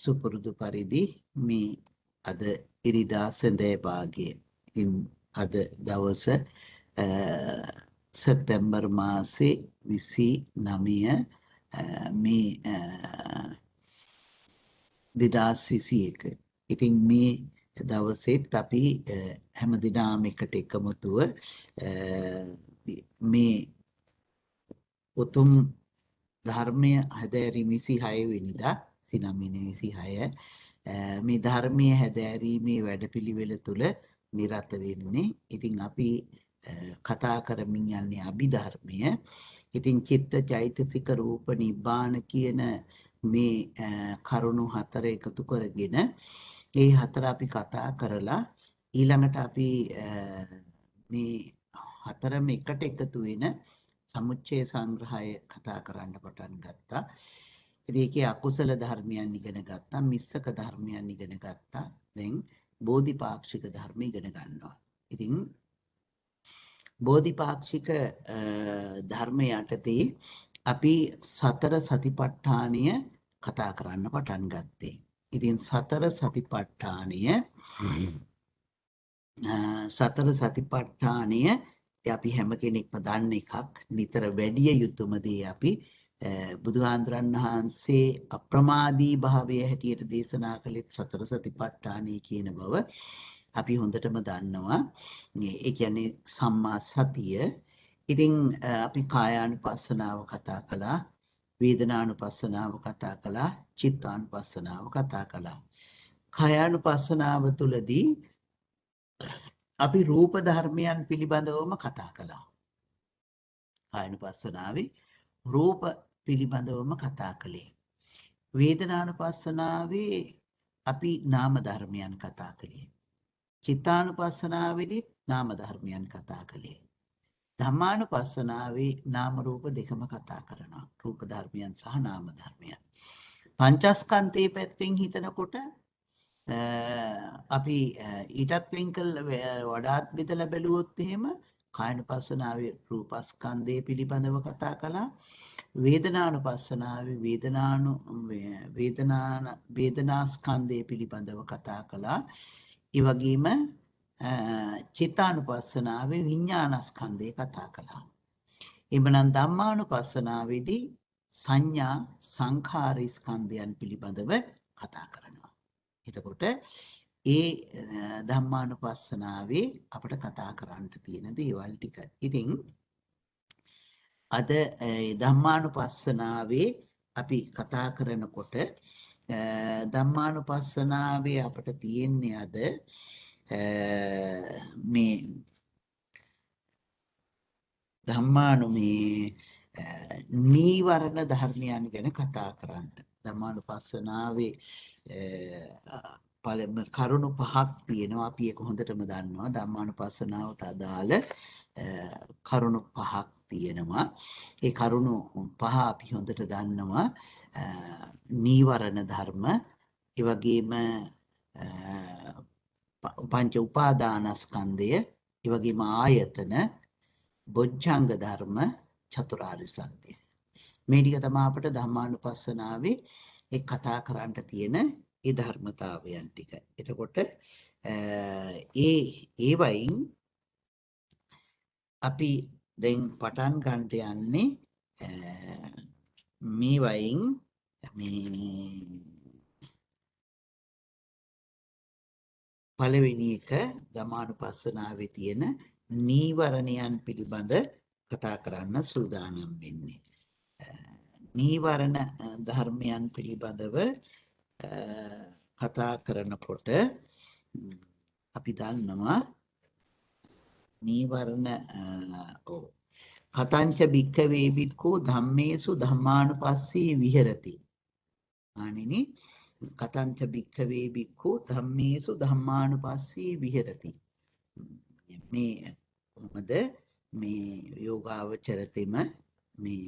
සුපුරුදු පරිදි මේ අද ඉරිදා සඳේ භාගයේ ඉතින් අද දවස සැප්තැම්බර් මාසේ 29 මේ 2021 ඉතින් මේ දවසේත් අපි හැමදිනම එකට එකමුතුව මේ උතුම් ධර්මය හැදෑරීම 26 වෙනිදා 29 මේ ධර්මයේ හැදෑරීමේ වැඩපිළිවෙල තුල නිරත වෙන්නේ. ඉතින් අපි කතා කරමින් යන්නේ අභිධර්මය. ඉතින් චිත්ත චෛතසික රූප නිබ්බාන කියන මේ කරුණු හතර එකතු කරගෙන ඒ හතර අපි කතා කරලා ඊළඟට අපි මේ හතරම එකට එකතු වෙන සමුච්චය සංග්‍රහය කතා කරන්න පටන් ගත්තා. ඉතින් ඒකේ අකුසල ධර්මයන් ඉගෙන ගත්තා, මිස්සක ධර්මයන් ඉගෙන ගත්තා. දැන් බෝධිපාක්ෂික ධර්ම ඉගෙන ගන්නවා. ඉතින් බෝධිපාක්ෂික ධර්ම යටතේ අපි සතර සතිපට්ඨානය කතා කරන්න පටන් ගත්තේ. ඉතින් සතර සතිපට්ඨානය අපි හැම කෙනෙක්ම දන්න එකක්. නිතර වැඩි යුතුම දේ අපි බුදුහාඳුරන් වහන්සේ අප්‍රමාදී භාවය හැටියට දේශනා කළේ සතර සතිපට්ඨානය කියන බව අපි හොඳටම දන්නවා. ඒ කියන්නේ සම්මා සතිය. ඉතින් අපි කායානුපස්සනාව කතා කළා, වේදනානුපස්සනාව කතා කළා, චිත්තානුපස්සනාව කතා කළා. කායානුපස්සනාව තුළදී අපි රූප ධර්මයන් පිළිබඳවම කතා කළා. කායානුපස්සනාවේ රූප පිළිබඳවම කතා කළේ. වේදනානුපස්සනාවේ අපි නාම ධර්මයන් කතා කළේ. චිත්තානුපස්සනාවේදී නාම ධර්මයන් කතා කළේ. ධම්මානුපස්සනාවේ නාම රූප දෙකම කතා කරනවා. රූප ධර්මයන් සහ නාම ධර්මයන්. පංචස්කන්ධයේ පැත්තෙන් හිතනකොට අපි ඊටත් වෙන්කල් වඩාත් බෙදලා බැලුවොත් එහෙම කායනුපස්සනාවේ රූපස්කන්ධය පිළිබඳව කතා කළා. වේදනානුපස්සනාවේ වේදනාස්කන්ධය පිළිබඳව කතා කළා. ඒ වගේම චිත්තානුපස්සනාවේ විඥානස්කන්ධය කතා කළා. එබනම් ධම්මානුපස්සනාවේදී සංඥා සංඛාර ස්කන්ධයන් පිළිබඳව කතා කරනවා. එතකොට ඒ ධම්මානුපස්සනාවේ අපිට කතා කරන්න තියෙන දේවල් ටික. ඉතින් අද ධම්මානුපස්සනාවේ අපි කතා කරනකොට ධම්මානුපස්සනාවේ අපිට තියෙන්නේ අද මේ නීවරණ ධර්මයන් ගැන කතා කරන්න. ධම්මානුපස්සනාවේ කරුණු පහක් තියෙනවා. අපි ඒක හොඳටම දන්නවා. ධම්මානුපස්සනාවට අදාළ කරුණු පහක් තියෙනවා. ඒ කරුණු පහ අපි හොඳට දන්නවා. නීවරණ ධර්ම, ඒ වගේම පංච උපාදානස්කන්ධය, ඒ වගේම ආයතන, බොජ්ජංග ධර්ම, චතුරාර්ය සත්‍ය. මේ ටික තමයි අපිට ධම්මානුපස්සනාවේ ඒ කතා කරන්න තියෙන ඒ ධර්මතාවයන් ටික. එතකොට ඒ වයින් අපි දැන් පටන් ගන්නට යන්නේ මේ වයින් පළවෙනි එක ධම්මානුපස්සනාවේ තියෙන නීවරණයන් පිළිබඳ කතා කරන්න සූදානම් වෙන්නේ. නීවරණ ධර්මයන් පිළිබඳව කතා කරනකොට අපි දන්නවා නීවරණ කතංච භික්ඛවේ භික්ඛු ධම්මේසු ධම්මානුපස්සී විහෙරති. ආනිනි කතංච භික්ඛවේ භික්ඛු ධම්මේසු ධම්මානුපස්සී විහෙරති. මේ කොහොමද මේ යෝගාවචරතෙම මේ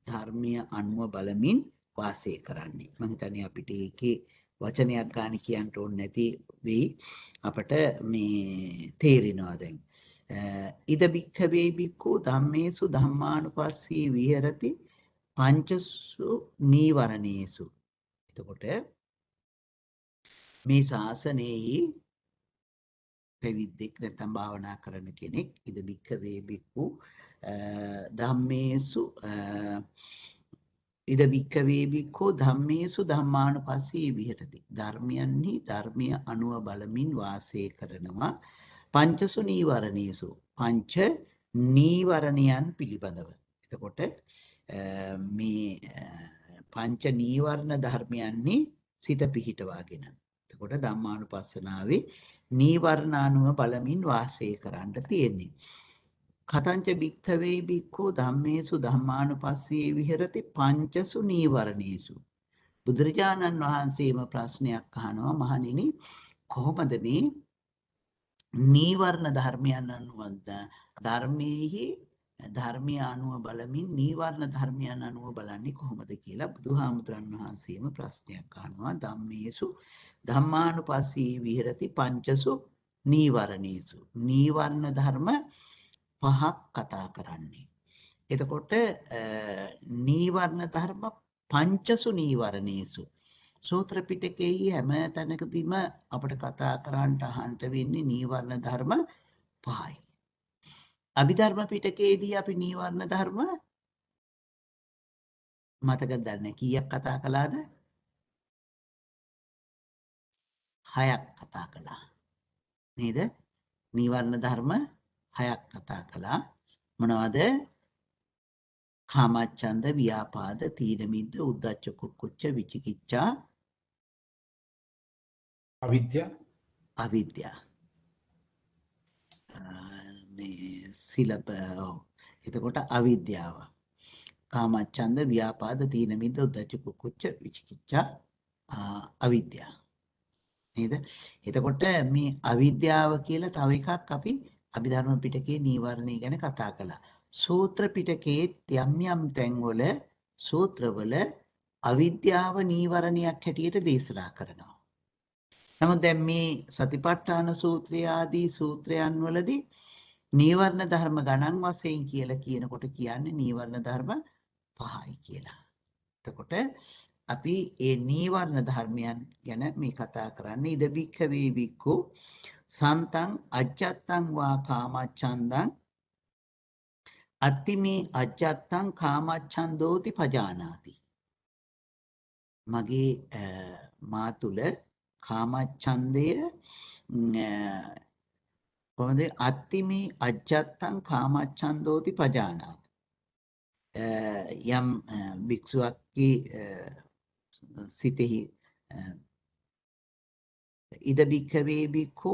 ධර්මීය අනුව බලමින් වාසය කරන්නේ. මම හිතන්නේ අපිට ඒකේ වචනයක් ගන්න කියන්න ඕනේ නැති වෙයි. අපට මේ තේරෙනවා දැන්. ඉද භික්ඛවේ භික්ඛු ධම්මේසු ධම්මානුපස්සී විහෙරති පංචසු නීවරණේසු. එතකොට මේ ශාසනයේ පැවිද්දෙක් නැත්නම් භාවනා කරන කෙනෙක් ඉද බික්කවේ බික්කු ධම්මේසු ඉද බික්කවේ බික්කෝ ධම්මේසු ධම්මානුපස්සී විහෙරති. ධර්මයන්හි ධර්මය අනුව බලමින් වාසය කරනවා. පංචසු නීවරණේසු පංච නීවරණයන් පිළිබඳව. එතකොට මේ පංච නීවරණ ධර්මයන්හි සිත පිහිටවාගෙන. එතකොට ධම්මානුපස්සනාවේ නීවරණ අනුව බලමින් වාසය කරන්න තියෙන්නේ. කතංච භික්ඛවේ භික්ඛු ධම්මේසු ධම්මානුපස්සී විහෙරති පංචසු නීවරණේසු. බුදුරජාණන් වහන්සේම ප්‍රශ්නයක් අහනවා මහණෙනි කොහොමද මේ නීවරණ ධර්මයන් අනුව ධර්මයේහි ධර්මය අනුව බලමින් නීවරණ ධර්මයන් අනුව බලන්නේ කොහොමද කියලා බුදුහාමුදුරන් වහන්සේම ප්‍රශ්නයක් අහනවා. ධම්මේසු ධම්මානුපස්සී විහෙරති පංචසු නීවරණේසු. නීවරණ ධර්ම පහක් කතා කරන්නේ. එතකොට නීවරණ ධර්ම පංචසු නීවරණේසු. සූත්‍ර පිටකයේ හැම තැනකදීම අපිට කතා කරන්නට අහන්න වෙන්නේ නීවරණ ධර්ම පහයි. අභිධර්ම පිටකයේදී අපි නීවරණ ධර්ම මතකද දන්නේ කීයක් කතා කළාද? 6ක් කතා කළා. නේද? නීවරණ ධර්ම 6ක් කතා කළා. මොනවද? කාමච්ඡන්ද, ව්‍යාපාද, තීන මිද්ද, උද්ධච්ච කුක්කුච්ච, විචිකිච්ඡා, අවිද්‍යාව. මේ සිලප එතකොට අවිද්‍යාව. කාමච්ඡන්ද, ව්‍යාපාද, තීන මිද්ද, උද්ධච්ච කුක්කුච්ච, විචිකිච්ඡා, අවිද්‍යාව. නේද? එතකොට මේ අවිද්‍යාව කියලා තව එකක් අපි අභිධර්ම පිටකයේ නීවරණය ගැන කතා කළා. සූත්‍ර පිටකයේ යම් යම් තැන්වල සූත්‍රවල අවිද්‍යාව නීවරණයක් හැටියට දේශනා කරනවා. නමුත් දැන් මේ සතිපට්ඨාන සූත්‍රය ආදී සූත්‍රයන් වලදී නීවරණ ධර්ම ගණන් වශයෙන් කියලා කියනකොට කියන්නේ නීවරණ ධර්ම 5යි කියලා. එතකොට අපි ඒ නීවරණ ධර්මයන් ගැන මේ කතා කරන්නේ. ඉද බික්ඛවේ බික්ඛු සන්තං අජ්ජත්තං වා කාමච්ඡන්දං අත්තිමේ අජ්ජත්තං කාමච්ඡන්දෝති පජානාති. මගේ මා තුල කාමච්ඡන්දය කොහොමද අත්තිමේ අජ්ජත්තං කාමච්ඡන්දෝති පජානාති. යම් භික්ෂුවක්ගේ සිතෙහි ඉද බික්ඛවේ බික්ඛු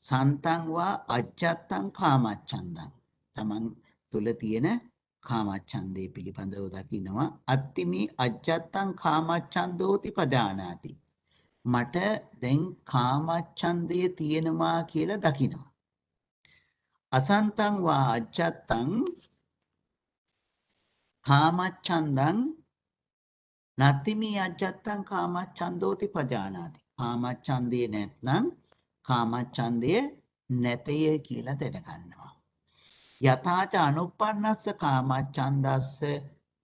සන්තං වා අජ්ජත්තං කාමච්ඡන්දං. තමන් තුල තියෙන කාමච්ඡන්දේ පිළිබඳව දකිනවා. අත්තිමේ අජ්ජත්තං කාමච්ඡන්දෝති පජානාති. මට දැන් කාමච්ඡන්දය තියෙනවා කියලා දකිනවා. අසන්තං වා අජ්ජත්තං කාමච්ඡන්දං නත්තිමේ අජ්ජත්තං කාමච්ඡන්දෝති පජානාති. කාමච්ඡන්දේ නැත්නම් කාමච්ඡන්දය නැතය කියලා දැනගන්නවා. යථාච අනුප්පන්නස්ස කාමච්ඡන්දස්ස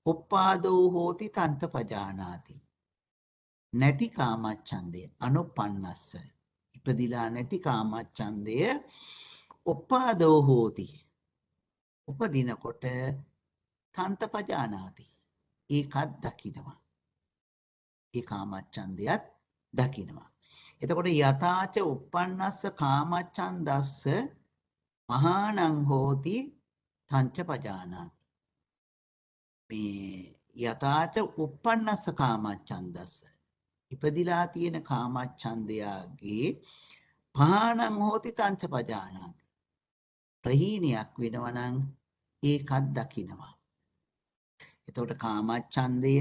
උප්පාදෝ හෝති තන්ත පජානාති. නැති කාමච්ඡන්දය අනුප්පන්නස්ස ඉපදිලා නැති කාමච්ඡන්දය උප්පාදෝ හෝති උපදිනකොට තන්ත පජානාති. ඒකත් දකිනවා. ඒ කාමච්ඡන්දයත් දකිනවා. එතකොට යථාච උප්පන්නස්ස කාමච්ඡන්දස්ස මහානං හෝති තංච පජානාති. මේ යථාච උප්පන්නස්ස කාමච්ඡන්දස්ස ඉපදිලා තියෙන කාමච්ඡන්දයාගේ පහානං හෝති තංච පජානාති. ප්‍රහීනයක් වෙනවා නම් ඒකත් දකිනවා. එතකොට කාමච්ඡන්දය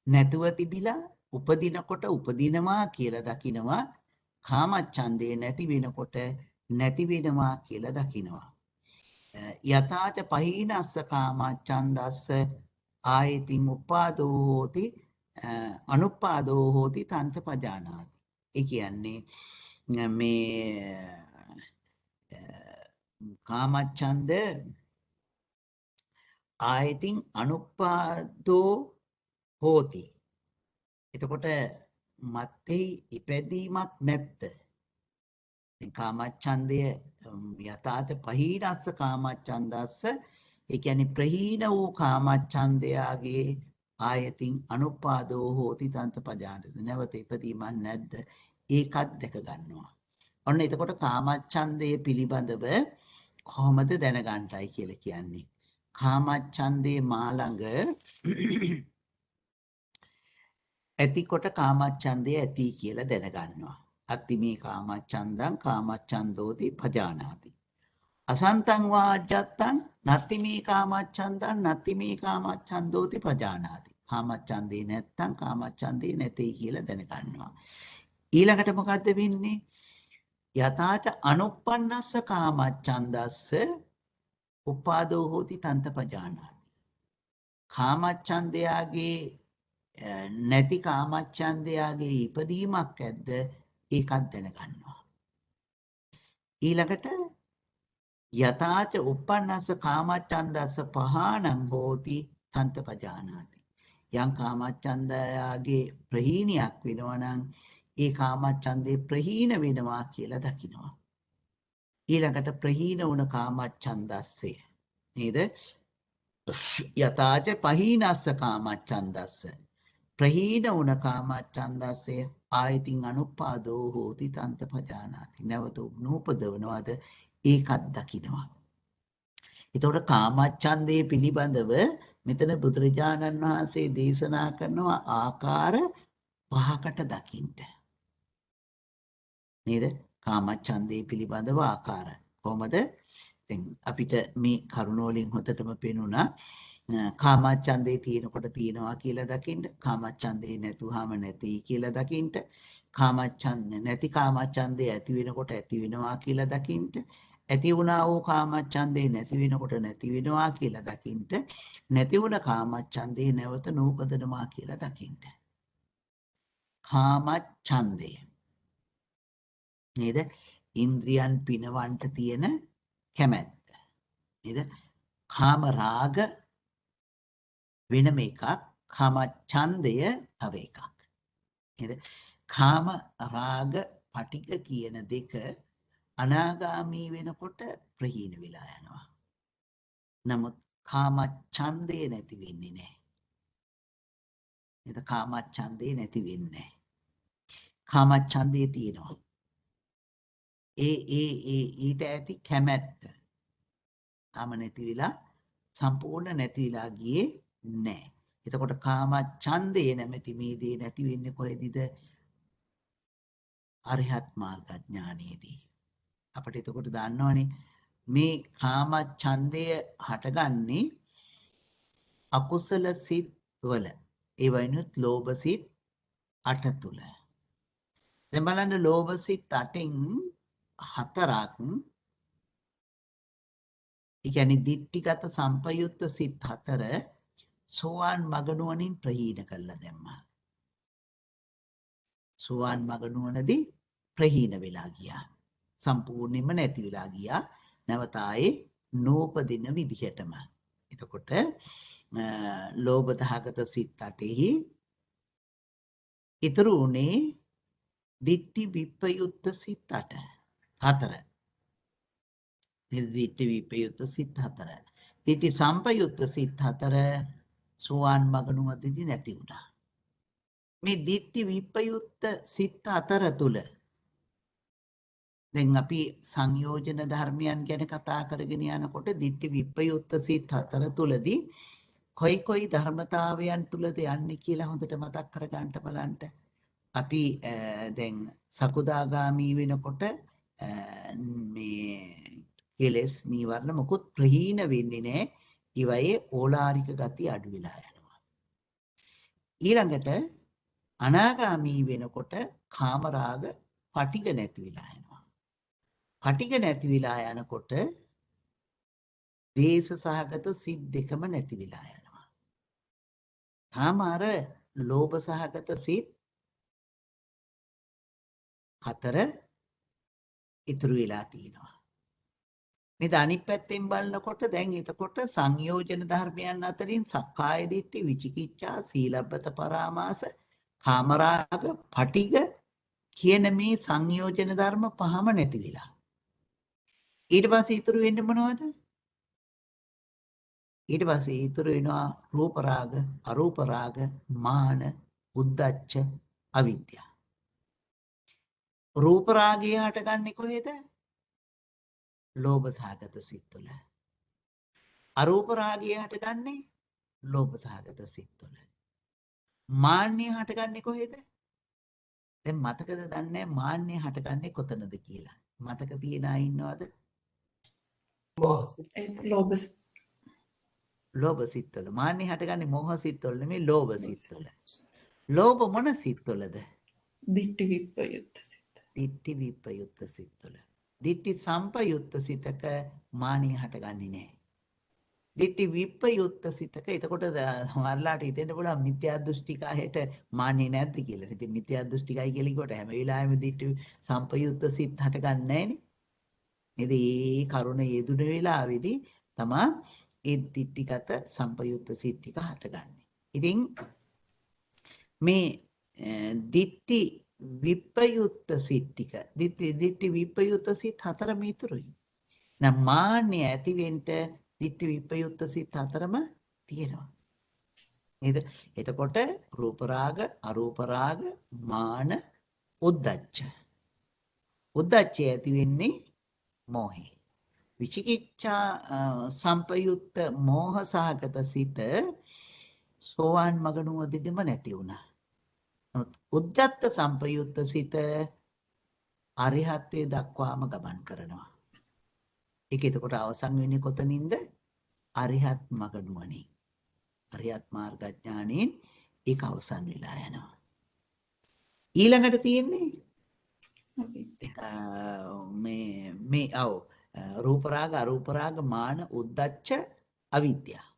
නැතුව තිබිලා උපදිනකොට උපදිනවා කියලා දකිනවා. කාමච්ඡන්දේ නැති වෙනකොට නැති වෙනවා කියලා දකිනවා. යථාච පහීනස්ස කාමච්ඡන්දස්ස ආයතින් උපාදෝ හෝති අනුපාදෝ හෝති තන්ත පජානාති. ඒ කියන්නේ මේ කාමච්ඡන්ද ආයතින් අනුපාදෝ හෝති. එතකොට මත්තේ ඉපැදීමක් නැත්ද? කාමච්ඡන්දය යථාත පහීනස්ස කාමච්ඡන්දස්ස ඒ කියන්නේ ප්‍රහීන වූ කාමච්ඡන්දයාගේ ආයතින් අනුපාදෝ හෝති තන්ත පජානති. නැවත ඉපදීමක් නැද්ද? ඒකත් දැක ගන්නවා. ඔන්න එතකොට කාමච්ඡන්දය පිළිබඳව කොහොමද දැනගන්නයි කියලා කියන්නේ. කාමච්ඡන්දේ මා ළඟ ඇතිකොට කාමච්ඡන්දය ඇති කියලා දැනගන්නවා. අත්තිමේ කාමච්ඡන්දං කාමච්ඡන්දෝති පජානාති. අසන්තං වාජ්ජත්තං නත්තිමේ කාමච්ඡන්දං නත්තිමේ කාමච්ඡන්දෝති පජානාති. කාමච්ඡන්දේ නැත්තං කාමච්ඡන්දේ නැtei කියලා දැනගන්නවා. ඊළඟට මොකද්ද වෙන්නේ? යථාච අනුප්පන්නස්ස කාමච්ඡන්දස්ස උපාදෝ හෝති තන්ත පජානාති. කාමච්ඡන්දයාගේ නැති කාමච්ඡන්දයාගේ ඉපදීමක් ඇද්ද? ඒකත් දැනගන්නවා. ඊළඟට යථාච උප්පන්නස්ස කාමච්ඡන්දස්ස පහානං හෝති තන්ත පජානාති. යම් කාමච්ඡන්දයාගේ ප්‍රහීනියක් වෙනවා නම් ඒ කාමච්ඡන්දේ ප්‍රහීන වෙනවා කියලා දකිනවා. ඊළඟට ප්‍රහීන වුණ කාමච්ඡන්දස්සේ නේද? යථාච පහීනස්ස කාමච්ඡන්දස්ස ප්‍රහීන වුණ කාමච්ඡන්දස්සේ ආයතින් අනුපාදෝ හෝති තන්ත පජානාති. නැවත නූපදවනවාද? ඒකත් දකිනවා. එතකොට කාමච්ඡන්දේ පිළිබඳව මෙතන බුදුරජාණන් වහන්සේ දේශනා කරනවා ආකාර පහකට දකින්න. නේද? කාමච්ඡන්දේ පිළිබඳව ආකාර. කොහොමද? දැන් අපිට මේ කරුණ වලින් හොතටම පේනුණා කාමච්ඡන්දේ තියෙනකොට තියෙනවා කියලා දකින්න, කාමච්ඡන්දේ නැතුවම නැති කියලා දකින්න, කාමච්ඡන්ද නැති කාමච්ඡන්දේ ඇති වෙනකොට ඇති වෙනවා කියලා දකින්න, ඇති වුණා වූ කාමච්ඡන්දේ නැති වෙනකොට නැති වෙනවා කියලා දකින්න, නැති වුණ කාමච්ඡන්දේ නැවත නූපදනවා කියලා දකින්න. කාමච්ඡන්දේ නේද? ඉන්ද්‍රියන් පිනවන්ට තියෙන කැමැත්ත. නේද? කාම රාග වෙනම එකක්, කාම ඡන්දය තව එකක්. නේද? කාම රාග පටික කියන දෙක අනාගාමී වෙනකොට ප්‍රහීන වෙලා යනවා. නමුත් කාම ඡන්දය නැති වෙන්නේ නැහැ. නේද? කාම ඡන්දය නැති වෙන්නේ නැහැ. කාම ඡන්දය තියෙනවා. ඊට ඇති කැමැත්ත තාම නැති වෙලා සම්පූර්ණ නැති වෙලා ගියේ නැහැ. එතකොට කාම ඡන්දේ නැමැති මේ දේ නැති වෙන්නේ කොහෙදද? අරිහත් මාර්ග ඥානයේදී. අපිට එතකොට දන්නවනේ මේ කාම ඡන්දය හටගන්නේ අකුසල සිත් වල. ඒ වයින්ුත් ලෝභ සිත් 8 තුල. දැන් බලන්න ලෝභ සිත් 8න් 4ක් ඒ කියන්නේ දිට්ඨිගත සම්පයුත්ත සිත් 4 සෝවාන් මගනුවණින් ප්‍රහීන කළා දැම්මා. සෝවාන් මගනුවණදී ප්‍රහීන වෙලා ගියා. සම්පූර්ණයෙන්ම නැති වෙලා ගියා. නැවත ආයේ නූපදින විදිහටම. එතකොට ලෝභ දහගත සිත් 8හි ඉතුරු උනේ දිට්ඨි විප්පයුත්ත සිත් 8. 4. දිට්ඨි විප්පයුත්ත සිත් 4. දිට්ඨි සම්පයුත්ත සිත් 4 සෝවාන් මගනුවණදී නැති වුණා. මේ දිට්ඨි විප්පයුත්ත සිත් 4 තුල දැන් අපි සංයෝජන ධර්මයන් ගැන කතා කරගෙන යනකොට දිට්ඨි විප්පයුත්ත සිත් 4 තුලදී කොයි ධර්මතාවයන් තුලද යන්නේ කියලා හොඳට මතක් කරගන්න බලන්න. අපි දැන් සකුදාගාමී වෙනකොට මේ කෙලස් නීවරණ මොකොත් ප්‍රහීන වෙන්නේ නැහැ. ඊවයේ ඕලාරික ගති අඩු වෙලා යනවා. ඊළඟට අනාගාමී වෙනකොට කාමරාග පටිග නැති වෙලා යනවා. පටිග නැති වෙලා යනකොට දේශ සහගත සිත් දෙකම නැති වෙලා යනවා. තාම අර ලෝභ සහගත සිත් 4 ඉතුරු වෙලා තියෙනවා. නේද? අනිත් පැත්තෙන් බලනකොට දැන් එතකොට සංයෝජන ධර්මයන් අතරින් සක්කාය දිට්ඨි, විචිකිච්ඡා, සීලබ්බත පරාමාස, කාමරාග, පටිග කියන මේ සංයෝජන ධර්ම පහම නැති වෙලා. ඊට පස්සේ ඉතුරු වෙන්නේ මොනවද? ඊට පස්සේ ඉතුරු වෙනවා රූප රාග, අරූප රාග, මාන, උද්ධච්ච, අවිද්‍යාව. රූප රාගය හටගන්නේ කොහෙද? ලෝභ සහගත සිත් තුළ. අරූප රාගය හටගන්නේ ලෝභ සහගත සිත් තුළ. මාන්නය හටගන්නේ කොහෙද? දැන් මතකද දන්නේ මාන්නය හටගන්නේ කොතනද කියලා? මතක තියන අය ඉන්නවද? ලෝභ ලෝභ සිත් තුළ. මාන්නය හටගන්නේ මෝහ සිත් තුළ නෙමෙයි ලෝභ සිත් තුළ. ලෝභ මොන සිත් තුළද? දිට්ඨි විප්පයුත්ත සිත. දිට්ඨි විප්පයුත්ත සිත් තුළ. දිට්ඨි සම්පයුත්ත සිතක මාන්නය හටගන්නේ නැහැ. දිට්ඨි විප්පයුත්ත සිතක එතකොට සමහරලාට හිතෙන්න පුළුවන් මිත්‍යා දෘෂ්ටිකයට මාන්නේ නැද්ද කියලා. ඉතින් මිත්‍යා දෘෂ්ටිකයි කියලා කිව්වට හැම වෙලාවෙම දිට්ඨි සම්පයුත්ත සිත් හටගන්නේ නැහැනේ. නේද? මේ කරුණ යෙදුන වෙලාවේදී තමා ඒ දිට්ඨිගත සම්පයුත්ත සිත් ටික හටගන්නේ. ඉතින් මේ දිට්ඨි විප්පයුත්ත සිත් ටික දිට්ඨි විප්පයුත්ත සිත් හතරම ඉතුරුයි. නම් මාන්නේ ඇතිවෙන්න දිට්ඨි විප්පයුත්ත සිත් හතරම තියෙනවා. නේද? එතකොට රූප රාග, අරූප රාග, මාන, උද්ධච්ච. උද්ධච්චය ඇති වෙන්නේ මෝහේ. විචිකිච්ඡා සම්පයුත්ත මෝහ සහගත සිත සෝවාන් මග නුවදින්ම නැති වුණා. උද්ධච්ච සම්පයුත්ත සිත අරිහත්ත්වයට දක්වාම ගමන් කරනවා. ඒක එතකොට අවසන් වෙන්නේ කොතනින්ද? අරිහත් මග නුවණින්. අරිහත් මාර්ගඥානෙන් ඒක අවසන් වෙලා යනවා. ඊළඟට තියෙන්නේ මේ රූප රාග, අරූප රාග, මාන, උද්ධච්ච, අවිද්‍යාව.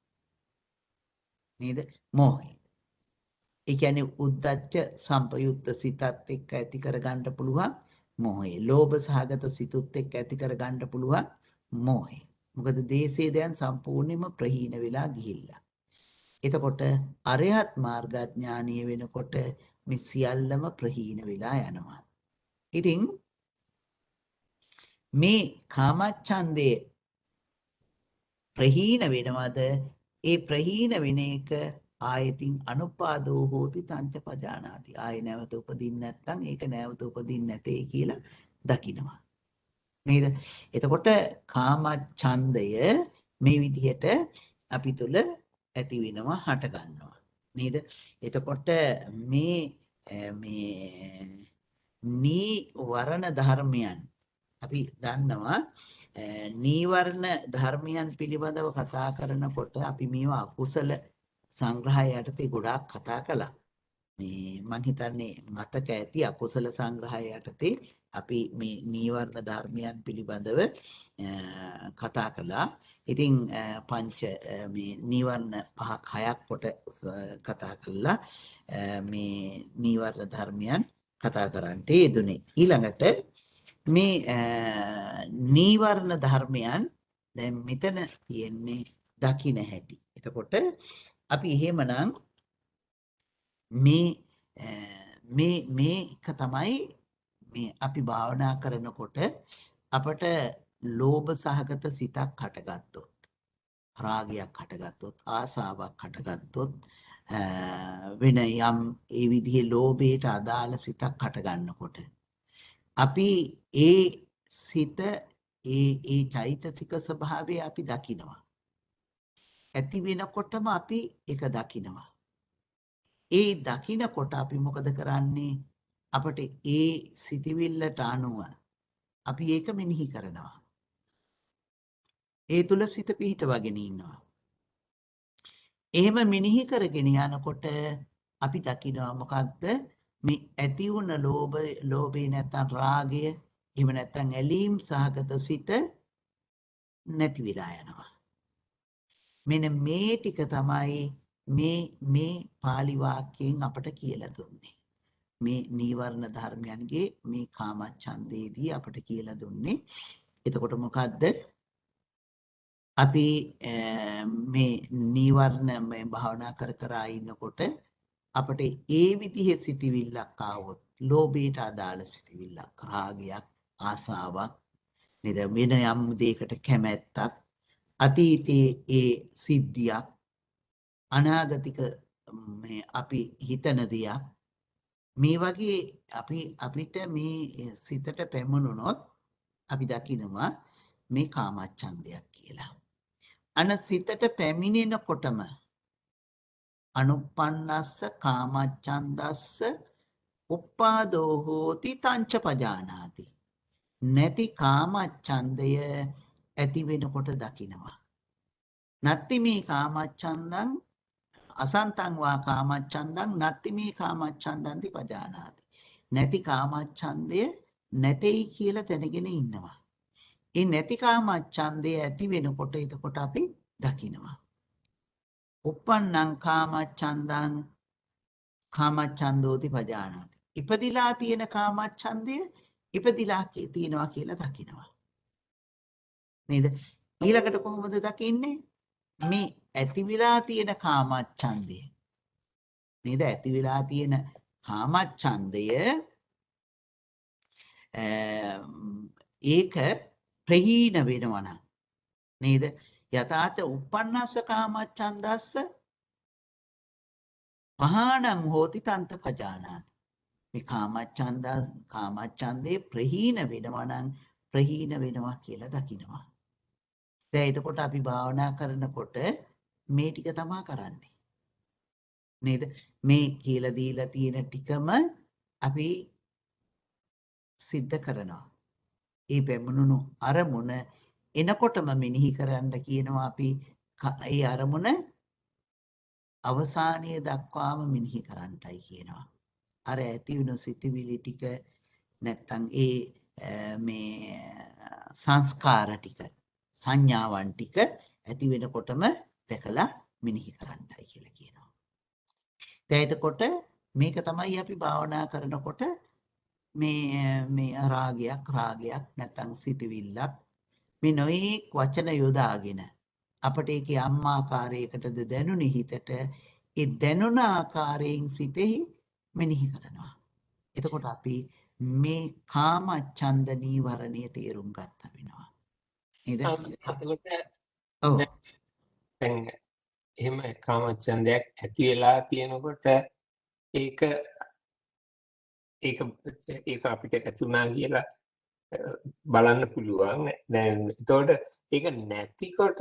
නේද? මෝහය. ඒ කියන්නේ උද්ධච්ච සම්පයුත්ත සිතත් එක්ක ඇති කර ගන්න පුළුවන් මෝහය. ලෝභ සහගත සිතුත් එක්ක ඇති කර ගන්න පුළුවන් මෝහය. මොකද දේශේ දැන් සම්පූර්ණයෙන්ම ප්‍රහීන වෙලා ගිහිල්ලා. එතකොට අරිහත් මාර්ගඥානීය වෙනකොට මේ සියල්ලම ප්‍රහීන වෙලා යනවා. ඉතින් මේ කාමච්ඡන්දේ ප්‍රහීන වෙනවද? ඒ ප්‍රහීන වෙන එක ආයතින් අනුපාදෝ හෝති තංච පජානාති. ආය නැවත උපදින්න නැත්නම් ඒක නැවත උපදින්න නැtei කියලා දකිනවා. නේද? එතකොට කාමච්ඡන්දය මේ විදිහට අපි තුල ඇති වෙනවා, හට ගන්නවා. නේද? එතකොට මේ නීවරණ ධර්මයන් අපි දන්නවා නීවරණ ධර්මයන් පිළිබඳව කතා කරනකොට අපි මේවා අකුසල සංග්‍රහය යටතේ ගොඩාක් කතා කළා. මේ මම හිතන්නේ මතක ඇති අකුසල සංග්‍රහය යටතේ අපි මේ නීවරණ ධර්මයන් පිළිබඳව කතා කළා. ඉතින් පංච මේ නීවරණ පහක් හයක් කොට කතා කළා. මේ නීවරණ ධර්මයන් කතා කරන්නට යෙදුනේ. ඊළඟට මේ නීවරණ ධර්මයන් දැන් මෙතන තියෙන්නේ දකින්න හැටි. එතකොට අපි එහෙමනම් මේක තමයි මේ අපි භාවනා කරනකොට අපට ලෝභ සහගත සිතක් හටගත්තොත්, රාගයක් හටගත්තොත්, ආසාවක් හටගත්තොත්, වෙන යම් ඒ විදිහේ ලෝභයට අදාළ සිතක් හටගන්නකොට අපි ඒ සිත ඒ චෛතසික ස්වභාවය අපි දකිනවා. ඇති වෙනකොටම අපි ඒක දකිනවා. ඒ දකිනකොට අපි මොකද කරන්නේ? අපට ඒ සිතිවිල්ලට අනුව අපි ඒක මෙනෙහි කරනවා. ඒ තුල සිත පිහිටවගෙන ඉන්නවා. එහෙම මෙනෙහි කරගෙන යනකොට අපි දකිනවා මොකක්ද? මේ ඇති වුණ ලෝභේ නැත්නම් රාගය, එහෙම නැත්නම් ඇලීම් සහගත සිත නැති වෙලා යනවා. මෙන්න මේ ටික තමයි මේ පාලි වාක්‍යයෙන් අපට කියලා දුන්නේ. මේ නීවරණ ධර්මයන්ගේ මේ කාමච්ඡන්දේදී අපට කියලා දුන්නේ. එතකොට මොකද්ද? අපි මේ නීවරණ මේ භාවනා කර ඉන්නකොට අපිට ඒ විදිහේ සිතිවිල්ලක් ආවොත් ලෝභයට අදාළ සිතිවිල්ලක් රාගයක් ආසාවක් නේද වෙන යම් දෙයකට කැමැත්තක් අතීතයේ ඒ සිද්ධියක් අනාගතික මේ අපි හිතන දෙයක් මේ වගේ අපිට මේ සිතට පැමුණුනොත් අපි දකිනවා මේ කාමච්ඡන්දයක් කියලා. අන සිතට පැමිණෙනකොටම අනුප්පන්නස්ස කාමච්ඡන්දස්ස උප්පාදෝ හෝති තංච පජානාති. නැති කාමච්ඡන්දය ඇති වෙනකොට දකිනවා. නත්ති මේ කාමච්ඡන්දං අසන්තං වා කාමච්ඡන්දං නත්ති මේ කාමච්ඡන්දන්ති පජානාති. නැති කාමච්ඡන්දය නැtei කියලා දැනගෙන ඉන්නවා. ඒ නැති කාමච්ඡන්දය ඇති වෙනකොට එතකොට අපි දකිනවා. uppannං කාමච්ඡන්දං කාමච්ඡන්දෝති පජානාති. ඉපදිලා තියෙන කාමච්ඡන්දය ඉපදිලා තියෙනවා කියලා දකිනවා. නේද? ඊළඟට කොහොමද දකින්නේ? මේ ඇති වෙලා තියෙන කාමච්ඡන්දය. නේද? ඇති වෙලා තියෙන කාමච්ඡන්දය ඒක ප්‍රහීන වෙනවා නම් නේද? යතාච uppannස්ස කාමච්ඡන්දස්ස පහාණං හෝති තන්ත පජානාති. මේ කාමච්ඡන්දේ ප්‍රහීන වෙනවා නම් ප්‍රහීන වෙනවා කියලා දකිනවා. දැන් එතකොට අපි භාවනා කරනකොට මේ ටික තමයි කරන්නේ. නේද? මේ කියලා දීලා තියෙන ටිකම අපි සිද්ධ කරනවා. ඒ පැමුණුණු අරමුණ එනකොටම මෙනෙහි කරන්න කියනවා අපි ඒ අරමුණ අවසානයේ දක්වාම මෙනෙහි කරන්නයි කියනවා. අර ඇති වෙන සිතිවිලි ටික නැත්තම් ඒ මේ සංස්කාර ටික සංඥාවන් ටික ඇති වෙනකොටම දැකලා මෙනෙහි කරන්නයි කියලා කියනවා. දැන් එතකොට මේක තමයි අපි භාවනා කරනකොට මේ රාගයක් නැත්තම් සිතවිල්ලක් මේ නොයෙක් වචන යොදාගෙන අපට ඒකේ අම්මාකාරයකටද දැනුනේ හිතට ඒ දැනුණ ආකාරයෙන් සිතෙහි මෙනෙහි කරනවා. එතකොට අපි මේ කාම ඡන්ද නීවරණය තේරුම් ගත්ත වෙනවා. නේද? එතකොට ඔව්. දැන් එහෙම කාමච්ඡන්දයක් ඇති වෙලා තියෙනකොට ඒක අපිට ඇතුණා කියලා බලන්න පුළුවන්. දැන් එතකොට ඒක නැතිකොට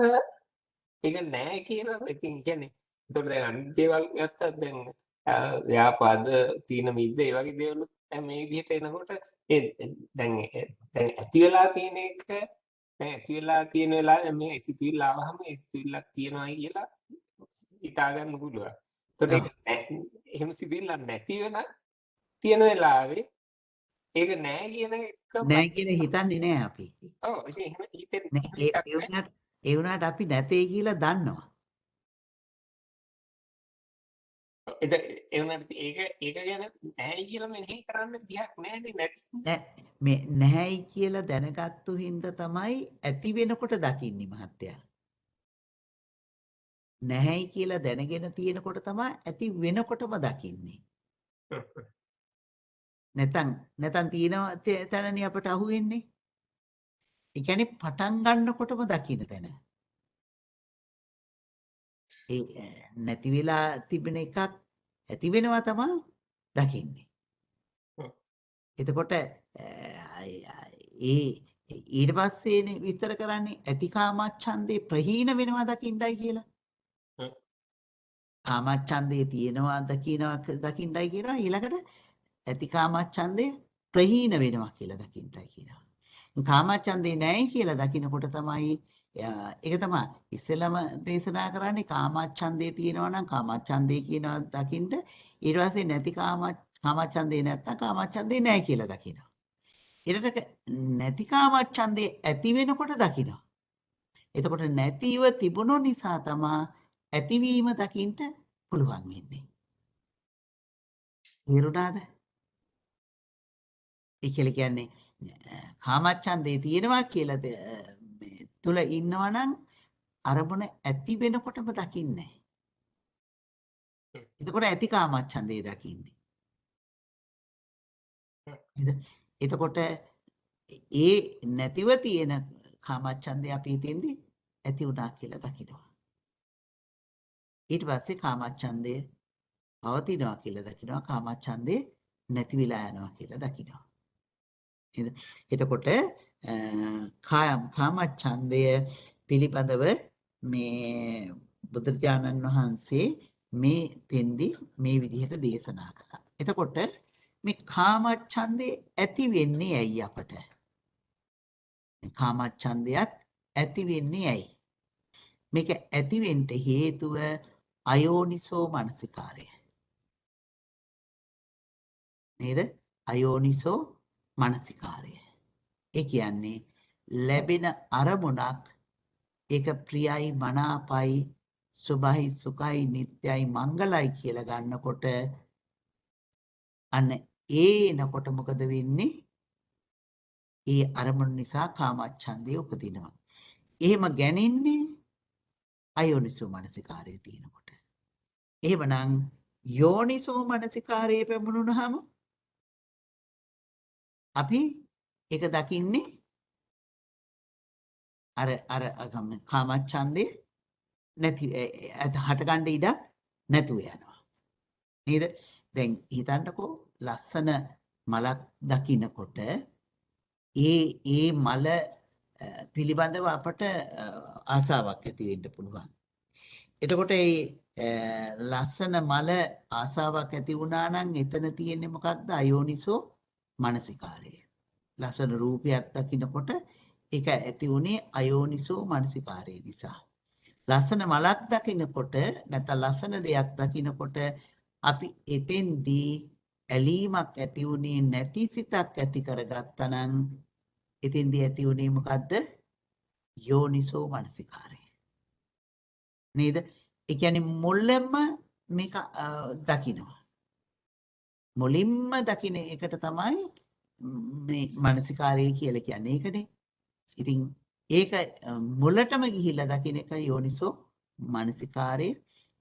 ඒක නැහැ කියලා ඉතින් කියන්නේ. එතකොට දැන් අනිත් දේවල් ගත්තත් දැන් ව්‍යාපාද තීන මිද්ද ඒ වගේ දේවල් මේ විදිහට එනකොට දැන් ඇති වෙලා තියෙන එක දැන් ඇති වෙලා තියෙන වෙලාවේ මේ සිතුවිල්ල ආවහම ඒ සිතුවිල්ලක් තියෙනවා කියලා හිතා ගන්න පුළුවන්. එතකොට ඒක එහෙම සිතුවිල්ල නැති වෙන තියෙන වෙලාවේ ඒක නැහැ කියන එක නැහැ කියලා හිතන්නේ නැහැ අපි. ඔව් ඉතින් එහෙම හිතෙන්නේ ඒ වුණාට අපි නැtei කියලා දන්නවා. ඒ වුණාට ඒක ගැන නැහැ කියලා මෙනෙහි කරන්න විදිහක් නැහැ නැති. මේ නැහැයි කියලා දැනගත්තු හින්දා තමයි ඇති වෙනකොට දකින්නේ මහත්තයා. නැහැයි කියලා දැනගෙන තියෙනකොට තමයි ඇති වෙනකොටම දකින්නේ. නැතන් තියෙනවා තැනනේ අපට අහුවෙන්නේ. ඒ කියන්නේ පටන් ගන්නකොටම දකින්න තැන. ඒ නැති වෙලා තිබෙන එකක් ඇති වෙනවා තමයි දකින්නේ. එතකොට ඊට පස්සේනේ විස්තර කරන්නේ ඇති කාමච්ඡන්දේ ප්‍රහීන වෙනවා දකින්නයි කියලා. කාමච්ඡන්දේ තියෙනවා දකින්නයි කියනවා ඊළඟට ඇති කාමච්ඡන්දේ ප්‍රහීන වෙනවා කියලා දකින්නයි කියනවා. කාමච්ඡන්දේ නැහැ කියලා දකින්නකොට තමයි ඒක තමයි ඉස්සෙල්ලම දේශනා කරන්නේ කාමච්ඡන්දේ තියෙනවා නම් කාමච්ඡන්දේ කියනවා දකින්න ඊට පස්සේ නැති කාමච්ඡන්දේ නැත්තම් කාමච්ඡන්දේ නැහැ කියලා දකිනවා. ඊටට නැති කාමච්ඡන්දේ ඇති වෙනකොට දකිනවා. එතකොට නැතිව තිබුණු නිසා තමයි ඇතිවීම දකින්න පුළුවන් වෙන්නේ. තේරුණාද? ඒ කියන්නේ කාමච්ඡන්දේ තියෙනවා කියලා තුල ඉන්නවා නම් අරමුණ ඇති වෙනකොටම දකින්නේ එතකොට ඇති කාමච්ඡන්දේ දකින්නේ. නේද? එතකොට ඒ නැතිව තියෙන කාමච්ඡන්දේ අපි හිතෙන්දී ඇති වුණා කියලා දකිනවා. ඊට පස්සේ කාමච්ඡන්දය පවතිනවා කියලා දකිනවා. කාමච්ඡන්දේ නැති වෙලා යනවා කියලා දකිනවා. නේද? එතකොට කාමච්ඡන්දය පිළිබඳව මේ බුදුරජාණන් වහන්සේ මේ තෙන්දි මේ විදිහට දේශනා කළා. එතකොට මේ කාමච්ඡන්දේ ඇති වෙන්නේ ඇයි අපට? කාමච්ඡන්දයක් ඇති වෙන්නේ ඇයි? මේක ඇති වෙන්න හේතුව අයෝනිසෝ මනසිකාරය. නේද? අයෝනිසෝ මනසිකාරය. ඒ කියන්නේ ලැබෙන අරමුණක් ඒක ප්‍රියයි මනාපයි සුභයි සුඛයි නිට්ටයයි මංගලයි කියලා ගන්නකොට අන්න ඒනකොට මොකද වෙන්නේ? ඒ අරමුණ නිසා කාමච්ඡන්දය උපදිනවා. එහෙම ගැනින්නේ අයෝනිසෝ මනසිකාරයේ තියෙනකොට. එහෙමනම් යෝනිසෝ මනසිකාරයේ පැමුණුනහම අපි ඒක දකින්නේ අර කාමච්ඡන්දේ නැති හටගන්න ඉඩක් නැතුව යනවා. නේද? දැන් හිතන්නකෝ ලස්සන මලක් දකින්නකොට ඒ මල පිළිබඳව අපට ආසාවක් ඇති වෙන්න පුළුවන්. එතකොට ලස්සන මල ආසාවක් ඇති වුණා නම් එතන තියෙන්නේ මොකක්ද? අයෝනිසෝ මනසිකාරය. ලස්සන රූපයක් දකින්නකොට ඒක ඇති උනේ අයෝනිසෝ මනසිකාරය නිසා. ලස්සන මලක් දකින්නකොට නැත්නම් ලස්සන දෙයක් දකින්නකොට අපි එතෙන්දී ඇලීමක් ඇති උනේ නැති සිතක් ඇති කරගත්තා නම් එතෙන්දී ඇති උනේ මොකද්ද? යෝනිසෝ මනසිකාරය. නේද? ඒ කියන්නේ මුලින්ම මේක දකිනවා. මුලින්ම දකින එකට තමයි මේ මනසිකාරය කියලා කියන්නේ. ඒකනේ. ඉතින් ඒක මුලටම ගිහිල්ලා දකින එක යෝනිසෝ මනසිකාරය.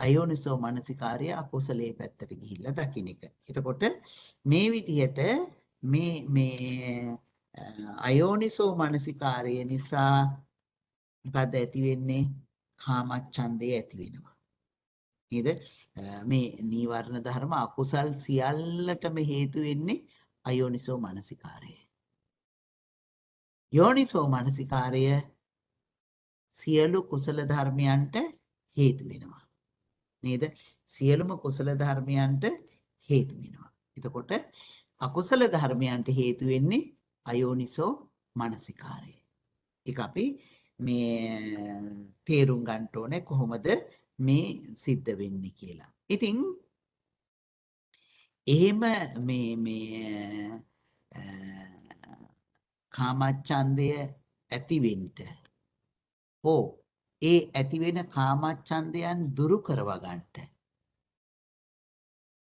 අයෝනිසෝ මනසිකාරය අකුසලයේ පැත්තට ගිහිල්ලා දකින එක. එතකොට මේ විදිහට මේ අයෝනිසෝ මනසිකාරය නිසා මොකද ඇති වෙන්නේ? කාමච්ඡන්දේ ඇති වෙනවා. නේද? මේ නීවරණ ධර්ම අකුසල් සියල්ලටම හේතු වෙන්නේ අයෝනිසෝ මනසිකාරය. යෝනිසෝ මනසිකාරය සියලු කුසල ධර්මයන්ට හේතු වෙනවා. නේද? සියලුම කුසල ධර්මයන්ට හේතු වෙනවා. එතකොට අකුසල ධර්මයන්ට හේතු වෙන්නේ අයෝනිසෝ මනසිකාරය. ඒක අපි මේ තේරුම් ගන්න ඕනේ කොහොමද මේ සිද්ධ වෙන්නේ කියලා. ඉතින් එහෙම මේ කාමච්ඡන්දය ඇති වෙන්න ඒ ඇති වෙන කාමච්ඡන්දයන් දුරු කරව ගන්නට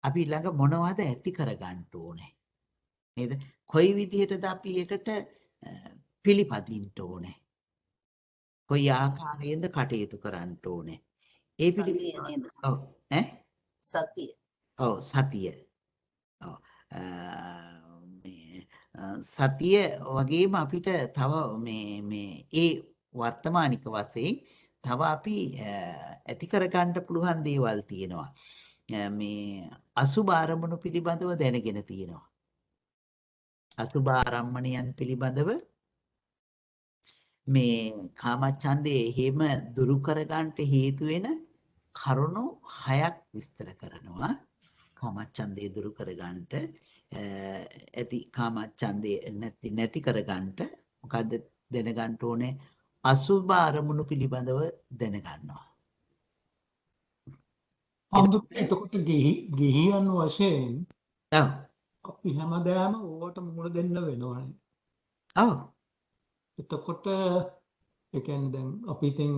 අපි ළඟ මොනවද ඇති කර ගන්න ඕනේ? නේද? කොයි විදිහටද අපි ඒකට පිළිපදින්න ඕනේ? කොයි ආකාරයෙන්ද කටයුතු කරන්න ඕනේ? ඒ පිළිබඳව ඔව් සතිය. ඔව් සතිය. ඔව් සතිය වගේම අපිට තව මේ ඒ වර්තමානික වශයෙන් තව අපි ඇති කරගන්න පුළුවන් දේවල් තියෙනවා. මේ අසුභ අරමුණු පිළිබඳව දැනගෙන තියෙනවා. අසුභ ආරම්මණයන් පිළිබඳව මේ කාමච්ඡන්දේ එහෙම දුරු කරගන්නට හේතු වෙන කරුණු 6ක් විස්තර කරනවා. කාමච්ඡන්දේ දුරු කරගන්නට ඇති කාමච්ඡන්දේ නැති කරගන්නට මොකද්ද දැනගන්න ඕනේ? අසුභ අරමුණු පිළිබඳව දැනගන්නවා. එතකොට ගිහියන් වශයෙන් ඔව් අපි හැමදාම ඕවට මුහුණ දෙන්න වෙනවනේ. ඔව් එතකොට ඒ කියන්නේ දැන් අපි ඉතින්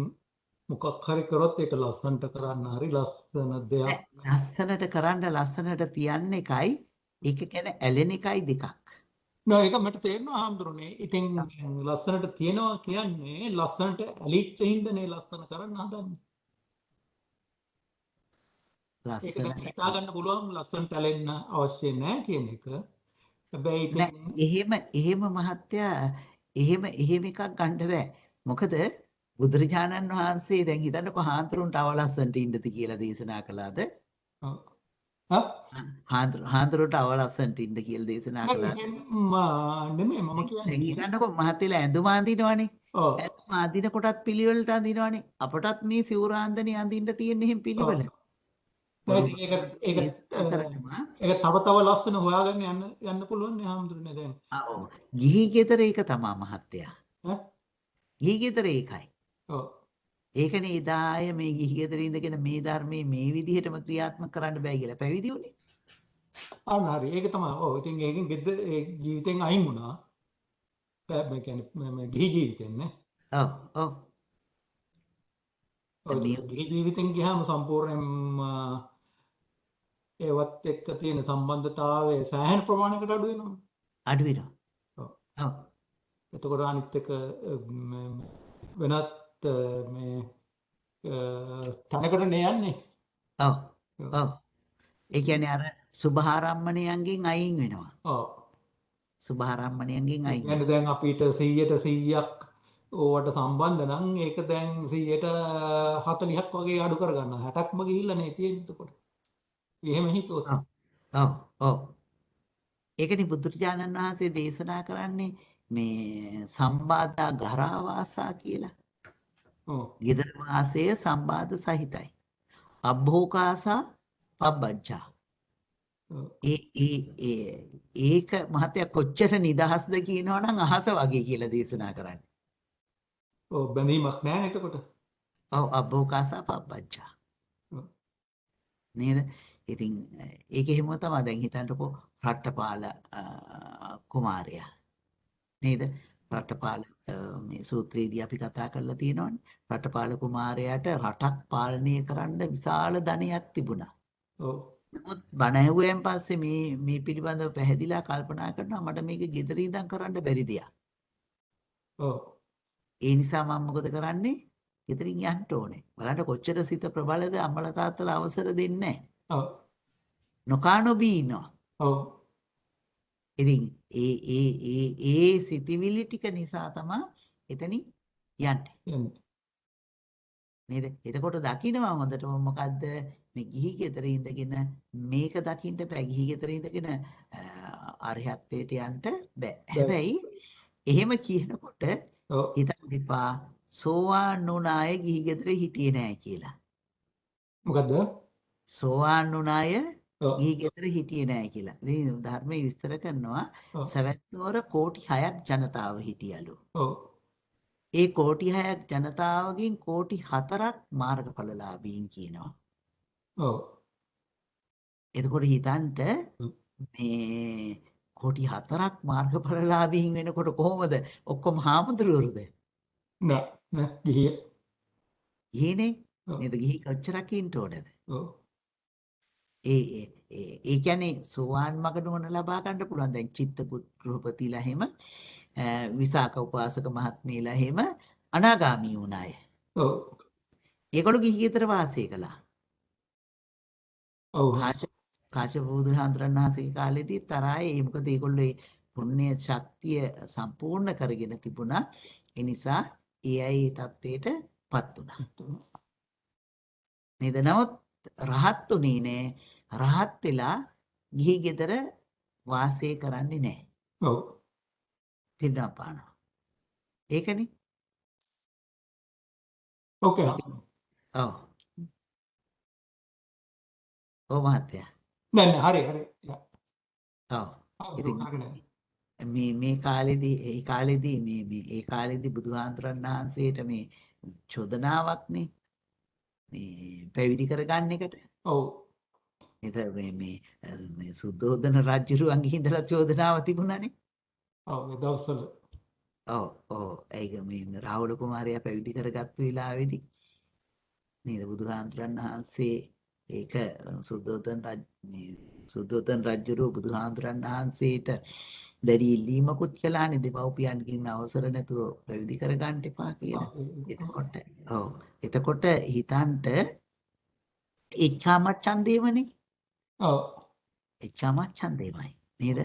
මොකක් හරි කරොත් ඒක ලස්සනට කරන්න හරි ලස්සන දෙයක් ලස්සනට කරන්න ලස්සනට තියන්න එකයි ඒක කියන්නේ ඇලෙන එකයි දෙකක්. නෑ ඒක මට තේරෙනවා හාමුදුරනේ. ඉතින් ලස්සනට තියනවා කියන්නේ ලස්සනට ඇලිච්ච හින්දානේ ලස්සන කරන්න හදන්නේ. ඒක දැන් ලස්සනයි. හිතා ගන්න පුළුවන් ලස්සනට ඇලෙන්න අවශ්‍ය නැහැ කියන එක. හැබැයි නෑ ඉතින් එහෙම මහත්තයා එහෙම එකක් ගන්න බෑ. මොකද බුදුරජාණන් වහන්සේ දැන් හිතන්නකෝ හාන්තුරුන්ට අවලස්සන්ට ඉන්නද කියලා දේශනා කළාද? ඔව්. හා? හාන්තුරුන්ට අවලස්සන්ට ඉන්න කියලා දේශනා නෑ කළාද? එහෙම නෙමෙයි මම දැන් කියන්නේ. හිතන්නකෝ මහත්තයලා ඇඳුම අඳිනවනේ. ඔව්. ඇඳුම අඳින කොටත් පිළිවෙලට අඳිනවනේ. අපටත් මේ සිවුරාන්දනේ අඳින්න තියෙන එහෙම ඔව්. පිළිවෙල. නෑ පොදු ඉතින් ඒක දේශනා කරනවා. ඒක තව තව ලස්සන හොයාගෙන යන්න පුළුවන් නේ හාමුදුරනේ දැන්. ඔව්. ගිහි ගෙදර ඒක තමයි මහත්තයා. ඈ? ගිහි ගෙදර ඒකයි. ඔව්. ඒකනේ එදා අය මේ ගිහි ගෙදර ඉඳගෙන මේ ධර්මයේ මේ විදිහටම ක්‍රියාත්මක කරන්න බෑ කියලා පැවිදි වුණේ. අන්න හරි. ඒක තමයි. ඔව්. ඉතින් ඒකෙන් ඒ ජීවිතෙන් අයින් වුණා. මේ කියන්නේ මේ ගිහි ජීවිතෙන් නේ. ඔව් ඔව්. ඔව්. මේ ගිහි ජීවිතෙන් ගියාම සම්පූර්ණයෙන්ම ඒවත් එක්ක තියෙන සම්බන්ධතාවය සෑහෙන ප්‍රමාණයකට අඩු වෙනවා. අඩු වෙනවා. ඔව්. ඔව්. එතකොට අනිත් එක වෙනත් මේ තැනකට නේ යන්නේ. ඔව්. ඔව්. ඔව්. ඒ කියන්නේ අර සුභාරම්මණයන්ගෙන් අයින් වෙනවා. ඔව්. සුභාරම්මණයන්ගෙන් ඒ අයින් කියන්නේ දැන් අපිට 100% ඕවට සම්බන්ධ නම් ඒක දැන් 140ක් වගේ අඩු කරගන්නවා. 60ක්ම ගිහිල්ලා නේ තියෙන්නේ එතකොට. එහෙම හිතුවොත්. වෙනවා. ඔව්. ඔව්. ඒකනේ බුදුරජාණන් වහන්සේ දේශනා කරන්නේ මේ සම්බාධා ගරාවාසා කියලා. ඔව්. ගෙදර වාසය සම්බාධ සහිතයි. අභෝකාසා පබ්බජ්ජා. ඔව්. ඒක මහත්තයා කොච්චර නිදහස්ද කියනවනම් අහස වගේ කියලා දේශනා කරන්නේ. ඔව් බැඳීමක් නැහැ එතකොට. ඔව් අභෝකාසා පබ්බජ්ජා. ඔව්. නේද? ඉතින් ඒක එහෙම තමයි දැන් හිතන්නකෝ රට්ටපාල කුමාරයා. නේද? රට්ටපාල මේ සූත්‍රයේදී අපි කතා කරලා තියෙනවනේ. රට්ටපාල කුමාරයාට රටක් පාලනය කරන්න විශාල ධනයක් තිබුණා. ඔව්. නමුත් බණ ඇහුවෙන් පස්සේ මේ පිළිබඳව පැහැදිලා කල්පනා කරනවා මට මේක ගෙදර ඉඳන් කරන්න බැරි දෙයක්. ඔව්. ඒ නිසා මම මොකද කරන්නේ? ගෙදරින් යන්න ඕනේ. බලන්න කොච්චර සිත ප්‍රබලද අම්මලා තාත්තලා අවසර දෙන්නේ නැහැ. ඔව්. නොකා නොබී ඉන්නවා. ඔව්. ඉතින් ඒ සිතිවිලි ටික නිසා තමයි එතනින් යන්නේ. යන්නේ. නේද? එතකොට දකින්නවා හොඳටම මොකද්ද මේ ගිහි ගෙදර ඉඳගෙන මේක දකින්න බෑ. ගිහි ගෙදර ඉඳගෙන අරිහත්ත්වයට යන්න බෑ. හැබැයි එහෙම කියනකොට ඔව්. හිතන්න එපා සෝවාන් වුණ අය ගිහි ගෙදර හිටියේ නෑ කියලා. මොකද්ද? සෝවාන් වුණ අය ඔව්. ගිහි ගෙදර හිටියේ නෑ කියලා. ඉතින් ධර්මයේ විස්තර කරනවා ඔව්. සවැත් නුවර කෝටි 6ක් ජනතාව හිටියලු. ඔව්. ඒ කෝටි 6ක් ජනතාවගෙන් කෝටි 4ක් මාර්ගඵලලාභීන් කියනවා. ඔව්. එතකොට හිතන්ට මේ කෝටි 4ක් මාර්ගඵලලාභීන් වෙනකොට කොහොමද ඔක්කොම හාමුදුරුවෝද? නෑ ගිහිය. ගිහිනේ ඔව්. නේද? ගිහි කොච්චරක් ඉන්න ඕනද? ඔව්. ඒ කියන්නේ සෝවාන් මග නුවණ ලබා ගන්න පුළුවන්. දැන් චිත්තකුත් ගෘහපතිලා එහෙම විසාක උපාසක මහත්මියලා එහෙම අනාගාමී වුණ අය. ඔව්. ඒගොල්ලෝ ගිහි ගෙදර වාසය කළා. ඔව්. කාශ්‍යප බුදුහාමුදුරන් වහන්සේගේ කාලේදී තරහේ මොකද ඒගොල්ලෝ ඒ පුණ්‍ය ශක්තිය සම්පූර්ණ කරගෙන තිබුණා. ඒ නිසා ඒ අය ඒ தത്വෙටපත් වුණා. නේද? නමුත් රහත් උනේ නෑ. රහත් වෙලා ගිහි ගෙදර වාසය කරන්නේ නෑ. ඔව්. පිරිනපානවා. ඒකනේ. ඕකේ. ඔව්. ඔව් මහත්තයා. නෑ හරි. ඔව්. ඉතින් මේ කාලෙදී ඒ කාලෙදී බුදුහාමුදුරන් වහන්සේට මේ චෝදනාවක්නේ මේ පැවිදි කරගන්න එකට. ඔව්. ඒතර මේ සුද්ධෝදන රජුරුවන්ගේ ඉඳලා චෝදනාව තිබුණානේ. ඔව් ඒ දවස්වල. ඔව් ඒක මේ රාහුල කුමාරයා පැවිදි කරගත්තු වෙලාවේදී නේද බුදුහාමුදුරන් වහන්සේ ඒක සුද්ධෝදන රජුරුව බුදුහාමුදුරන් වහන්සේට දැඩි ඉල්ලීමකුත් කළානේ දෙමව්පියන්ගෙන් අවසර නැතුව පැවිදි කරගන්න එපා කියලා. එතකොට හිතන්ට ඉච්ඡාමච්ඡන්දේමනේ. ඔව්. ඉච්ඡාමච්ඡන්දේමයි නේද?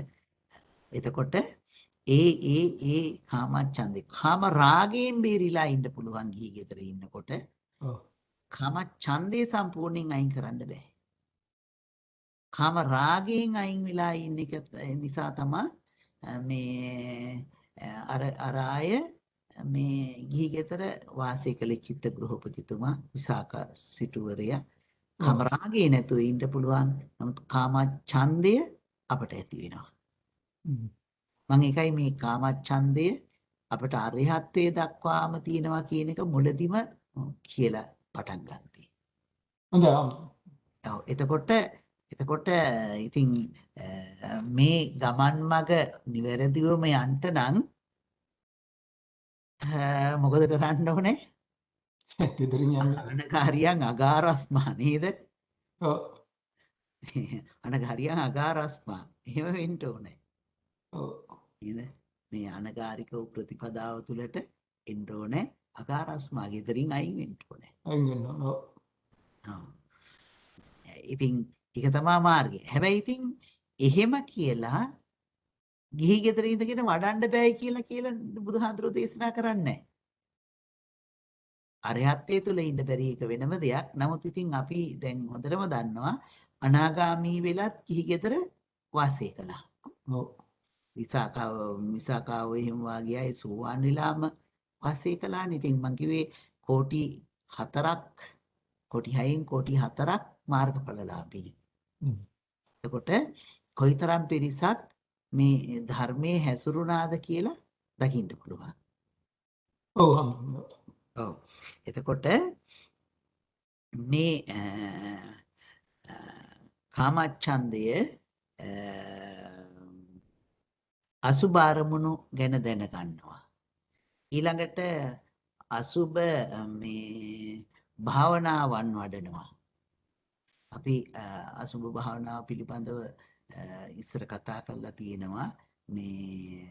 එතකොට ඒ කාමච්ඡන්දේ කාම රාගයෙන් බේරිලා ඉන්න පුළුවන් ගිහි ගෙදර ඉන්නකොට ඔව්. කාම ඡන්දේ සම්පූර්ණයෙන් අයින් කරන්න බෑ. කාම රාගයෙන් අයින් වෙලා ඉන්න එක නිසා තමයි මේ අර අය මේ ගිහි ගෙදර වාසය කළ චිත්ත ගෘහපතිතුමා විසාක සිටුවරයා කාම රාගේ නැතුව ඉන්න පුළුවන්. නමුත් කාම ඡන්දය අපට ඇති වෙනවා. මම ඒකයි මේ කාම ඡන්දය අපට අරිහත්ත්වයේ දක්වාම තියෙනවා කියන එක මුලදිම කියලා පටන් ගත්තේ. හොඳයි. ඔව් එතකොට ඉතින් මේ ගමන් මඟ නිවැරදිවම යන්න නම් මොකද කරන්න ඕනේ? ගෙදරින් යන්න. අනකාරියන් අගාරස්මා නේද? ඔව්. අනකාරියන් අගාරස්මා එහෙම වෙන්න ඕනේ. ඔව්. නේද? මේ අනකාරික ප්‍රතිපදාව තුළට එන්න ඕනේ අගාරස්මා ගෙදරින් අයින් වෙන්න ඕනේ. අයින් වෙන්න ඕන. ඔව්. ඔව්. ඉතින් ඒක තමයි මාර්ගය. හැබැයි ඉතින් එහෙම කියලා ගිහි ගෙදර ඉඳගෙන වඩන්න බෑ කියලා බුදුහාඳුරෝ දේශනා කරන්නේ නැහැ. අරහත්ත්වයේ තුල ඉන්න බැරි එක වෙනම දෙයක්. නමුත් ඉතින් අපි දැන් හොඳටම දන්නවා අනාගාමී වෙලත් ගිහි ගෙදර වාසය කළා. ඔව්. විසාකාව එහෙම වාගේ අය සෝවාන් වෙලාම වාසය කළානේ. ඉතින් මං කිව්වේ කෝටි 4ක් කෝටි 6න් කෝටි 4ක් මාර්ගඵලලාභී. එතකොට කොයිතරම් පිරිසක් මේ ධර්මයේ හැසිරුණාද කියලා දකින්න පුළුවන්. ඔව්. ඔව්. එතකොට මේ කාමච්ඡන්දය අසුබ අරමුණු ගැන දැනගන්නවා. ඊළඟට අසුබ මේ භාවනාවන් වඩනවා. අපි අසුබ භාවනාව පිළිබඳව ඉස්සර කතා කරලා තියෙනවා. මේ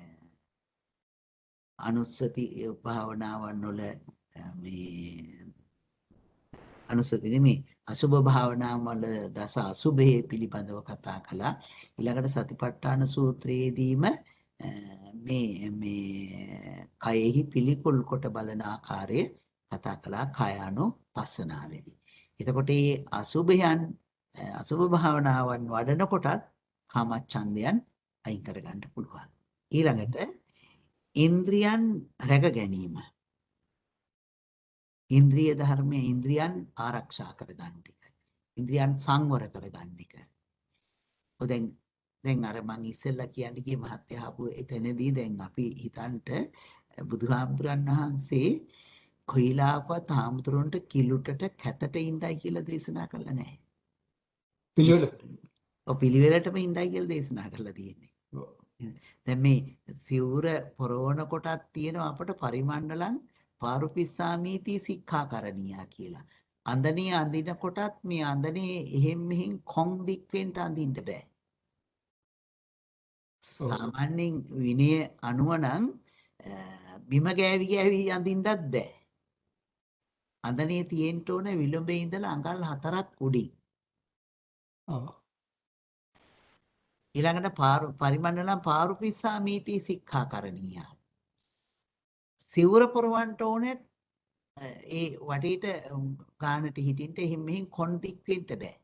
අනුස්සති භාවනාවන් වල මේ අනුස්සති නෙමෙයි අසුබ භාවනාවන් වල දස අසුබේ පිළිබඳව කතා කළා. ඊළඟට සතිපට්ඨාන සූත්‍රයේදීම මේ කයෙහි පිළිකුල් කොට බලන ආකාරය කතා කළා කායානුපස්සනාවේදී. එතකොට මේ අසුබයන් අසුබ භාවනාවන් වඩනකොටත් කාමච්ඡන්දයන් අයින් කරගන්න පුළුවන්. ඊළඟට ඉන්ද්‍රියන් රැක ගැනීම. ඉන්ද්‍රිය ධර්මයේ ඉන්ද්‍රියන් ආරක්ෂා කරගන්න එක. ඉන්ද්‍රියන් සංවර කරගන්න එක. දැන් අර මං ඉස්සෙල්ලා කියන්නේ කී මහත්ය ආපු එතනදී දැන් අපි හිතන්ට බුදුහාමුදුරන් වහන්සේ කොයිලාකවත් හාමුදුරන්ට කිලුටට කැතට ඉඳයි කියලා දේශනා කළා නැහැ. පිළිවෙලට. පිළිවෙලටම ඉඳයි කියලා දේශනා කරලා තියෙන්නේ. දැන් මේ සිවුර පොරවන කොටත් තියෙනවා අපට පරිමණ්ඩලං පාරුපිස්සාමීති සික්ඛාකරණීය කියලා. අඳනේ අඳින කොටත් මේ අඳනේ එහෙම් මෙහෙම් කොන් දික් වෙන්න අඳින්න බෑ. සාමාන්‍යයෙන් විනය අනුව නම් බිම ගෑවි අඳින්නත් බෑ. අඳනේ තියෙන්න ඕන විලුඹේ ඉඳලා අඟල් 4ක් උඩින්. ඊළඟට පරිමණ්ඩලං පාරුපිස්සාමීති සික්ඛාකරණීය. සිවුර පොරවන්න ඕනේ ඒ වටේට ගානට හිටින්න එහෙම මෙහෙන් කොන් දික් වෙන්න බෑ.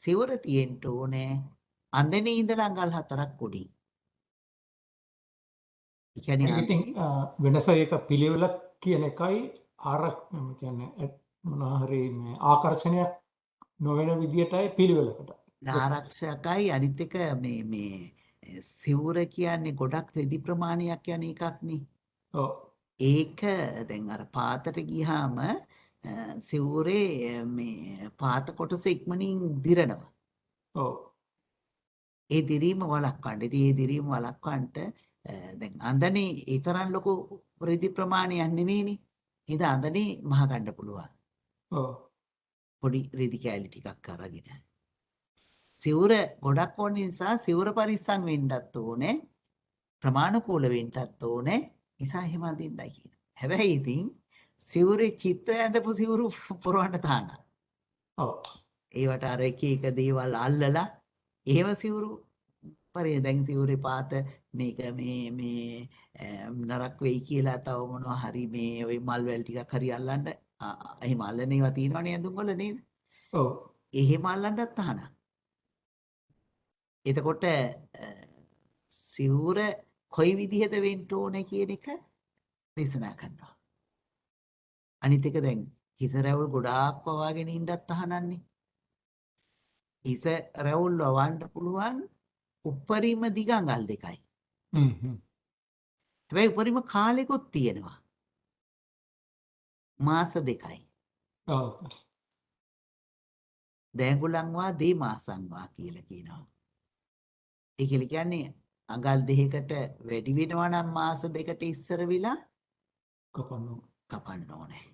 සිවුර තියෙන්න ඕනේ අඳනේ ඉඳලා අඟල් 4ක් උඩින්. ඒ කියන්නේ ඉතින් වෙනස ඒක පිළිවෙලක් කියන එකයි කියන්නේ මොනවා හරි මේ ආකර්ෂණයක් නොවන විදියටයි පිළිවෙලකට. ආරක්ෂකයි අනිත් එක මේ සිවුර කියන්නේ ගොඩක් රෙදි ප්‍රමාණයක් යන එකක් නේ. ඔව්. ඒක දැන් අර පාතට ගියාම සිවුරේ මේ පාත කොටස ඉක්මනින් දිරනවා. ඔව්. ඒ දිරීම වළක්වන්න. ඉතින් ඒ දිරීම වළක්වන්න දැන් අඳනේ ඒ තරම් ලොකු රෙදි ප්‍රමාණයක් නෙමෙයිනේ. ඉතින් අඳනේ මහ ගන්න පුළුවන්. ඔව්. පොඩි රෙදි කෑලි ටිකක් අරගෙන. සිවුර ගොඩක් ඕන නිසා සිවුර පරිස්සම් වෙන්නත් ඕනේ. ප්‍රමාණිකූල වෙන්නත් ඕනේ. නිසා එහෙම අඳින්නයි කියනවා. හැබැයි ඉතින් සිවුරේ චිත්‍ර ඇඳපු සිවුරු පොරවන්න තාන. ඔව්. ඒවට අර එක එක දේවල් අල්ලලා එහෙම සිවුරු පරිදි දැන් සිවුරේ පාත මේක මේ නරක් වෙයි කියලා තව මොනවා හරි මේ ওই මල් වැල් ටිකක් හරි අල්ලන්න එහෙම අල්ලන ඒවා තියෙනවනේ ඇඳුම් වල නේද? ඔව්. එහෙම අල්ලන්නත් අහන. එතකොට සිවුර කොයි විදිහද වෙන්න ඕනේ කියන එක දේශනා කරනවා. අනිත් එක දැන් හිස රැවුල් ගොඩාක් වවාගෙන ඉන්නත් අහනන්නේ. හිස රැවුල් වවන්න පුළුවන් උපරිම දිග අඟල් දෙකයි. හැබැයි උපරිම කාලෙකුත් තියෙනවා. මාස දෙකයි. ඔව්. දෑඟුලන්වා දේ මාසන්වා කියලා කියනවා. ඒ කියලා කියන්නේ අඟල් දෙකකට වැඩි වෙනවා නම් මාස දෙකට ඉස්සර විලා කපන්න ඕනේ.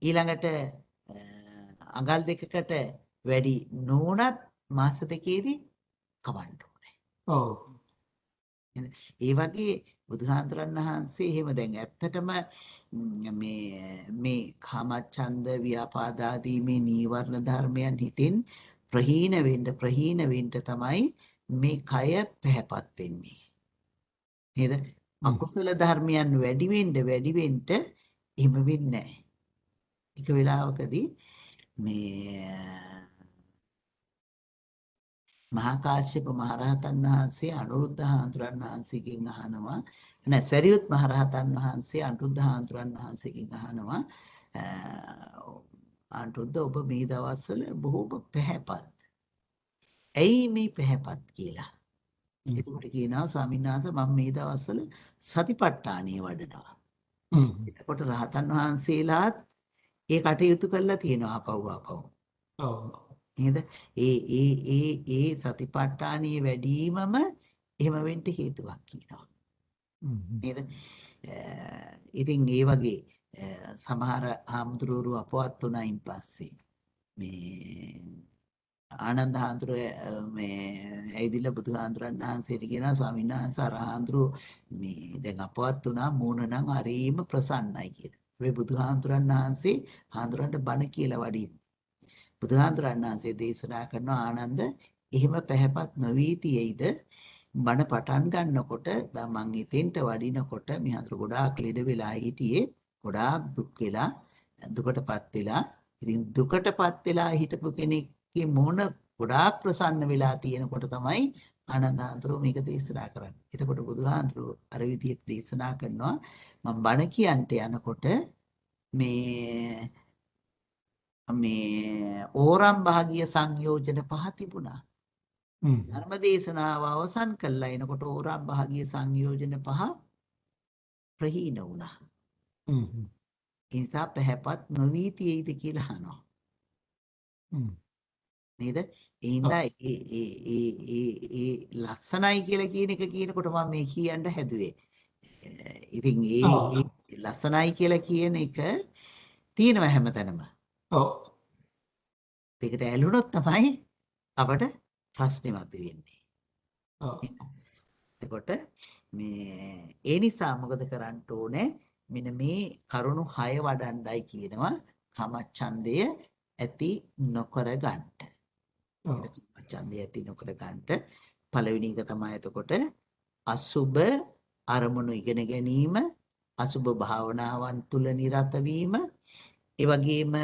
ඊළඟට අඟල් දෙකකට වැඩි නොවුනත් මාස දෙකේදී කපන්න ඕනේ. ඔව්. ඒ වගේ බුදුහාඳුරන් වහන්සේ එහෙම දැන් ඇත්තටම මේ කාමච්ඡන්ද ව්‍යාපාදාදී මේ නීවරණ ධර්මයන් හිතෙන් ප්‍රහීන වෙන්න තමයි මේ කය පැහැපත් වෙන්නේ. නේද? අකුසල ධර්මයන් වැඩි වෙන්න එහෙම වෙන්නේ නැහැ. එක වෙලාවකදී මේ මහා කාශ්‍යප මහරහතන් වහන්සේ අනුරුද්ධ හාමුදුරන් වහන්සේගෙන් අහනවා නෑ සරියුත් මහරහතන් වහන්සේ අනුරුද්ධ හාමුදුරන් වහන්සේගෙන් අහනවා අනුරුද්ධ ඔබ මේ දවස්වල බොහෝම පැහැපත්. ඇයි මේ පැහැපත් කියලා? එතකොට කියනවා ස්වාමීන් වහන්සේ මම මේ දවස්වල සතිපට්ඨානිය වඩනවා. එතකොට රහතන් වහන්සේලාත් ඒ කටයුතු කරලා තියෙනවා අපව්. ඔව්. නේද? ඒ සතිපට්ඨානිය වැඩිවීමම එහෙම වෙන්න හේතුවක් කියනවා. නේද? ඉතින් ඒ වගේ සමහර හාමුදුරුවෝ අපවත් වුණායින් පස්සේ මේ ආනන්ද හාමුදුරුව මේ ඇයිදිලා බුදුහාමුදුරන් වහන්සේට කියනවා ස්වාමීන් වහන්සේ අර හාමුදුරුව මේ දැන් අපවත් වුණා මූණ නම් හරීම ප්‍රසන්නයි කියලා. මේ බුදුහාමුදුරන් වහන්සේ හාමුදුරන්ට බණ කියලා වඩින්න. බුදුහාමුදුරන් වහන්සේ දේශනා කරන ආනන්ද එහෙම පැහැපත් නොවී තියෙයිද බණ පටන් ගන්නකොට මං ඉතින්ට වඩිනකොට මේ හඳුර ගොඩාක් ලෙඩ වෙලා හිටියේ ගොඩාක් දුක් වෙලා දුකටපත් වෙලා ඉතින් දුකටපත් වෙලා හිටපු කෙනෙක්ගේ මොන ගොඩාක් ප්‍රසන්න වෙලා තියෙනකොට තමයි ආනන්ද හාමුදුරුවෝ මේක දේශනා කරන්නේ. එතකොට බුදුහාමුදුරුවෝ අර විදිහට දේශනා කරනවා මම බණ කියන්ට යනකොට මේ ඕරම් භාගීය සංයෝජන පහ තිබුණා. ධර්ම දේශනාව අවසන් කළා එනකොට ඕරම් භාගීය සංයෝජන පහ ප්‍රහීන වුණා. ඒ නිසා පැහැපත් නොවී තියෙයිද කියලා අහනවා. නේද? ඒ හින්දා ඒ ලස්සනයි කියලා කියන එක කියනකොට මම මේ කියන්න හැදුවේ. ඉතින් ඒ ලස්සනයි කියලා කියන එක තියෙනවා හැමතැනම. ඔව්. ඒකට ඇලුනොත් තමයි අපට ප්‍රශ්නේ මතුවෙන්නේ. ඔව්. එතකොට ඒ නිසා මොකද කරන්න ඕනේ? මෙන්න මේ කරුණු 6 වඩන්නයි කියනවා කාමච්ඡන්දය ඇති නොකර ගන්නට. කාමච්ඡන්දය ඇති නොකර ගන්නට පළවෙනි එක තමයි එතකොට අසුබ අරමුණු ඉගෙන ගැනීම, අසුබ භාවනාවන් තුල නිරත වීම, ඒ වගේම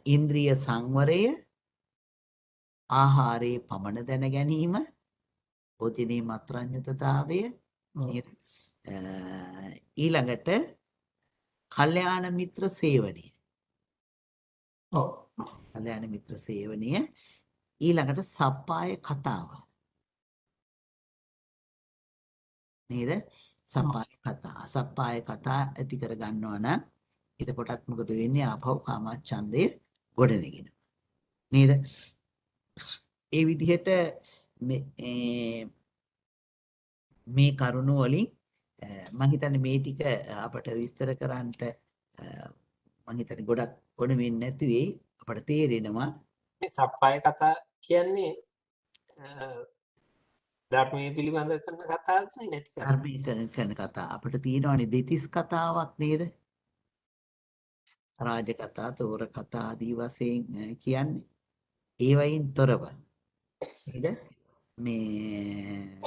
ඉන්ද්‍රිය සංවරය, ආහාරයේ පමණ දැන ගැනීම, පොතිනේ මත්‍රඤ්‍යතතාවය, ඊළඟට කල්යාණ මිත්‍ර සේවනය. ඔව්. කල්යාණ මිත්‍ර සේවනය ඊළඟට සප්පාය කතාව. නේද? සප්පාය කතා ඇති කර ගන්නවා නම් එතකොටත් මොකද වෙන්නේ? ආපහු කාමච්ඡන්දය ගොඩනගෙන. නේද? ඒ විදිහට මේ කරුණ වලින් මම හිතන්නේ මේ ටික අපට විස්තර කරන්නට මම හිතන්නේ ගොඩක් ඕන වෙන්නේ නැති වෙයි. අපට තේරෙනවා මේ සප්පාය කතා කියන්නේ ධර්මයේ පිළිබඳ කරන කතාවක් නැති කතාවක්. ධර්මයේ කරන කතා අපිට තියෙනවානේ දෙතිස් කතාවක් නේද? රාජ කතා, තෝර කතා ආදී වශයෙන් කියන්නේ ඒ වයින් තොරව නේද? මේ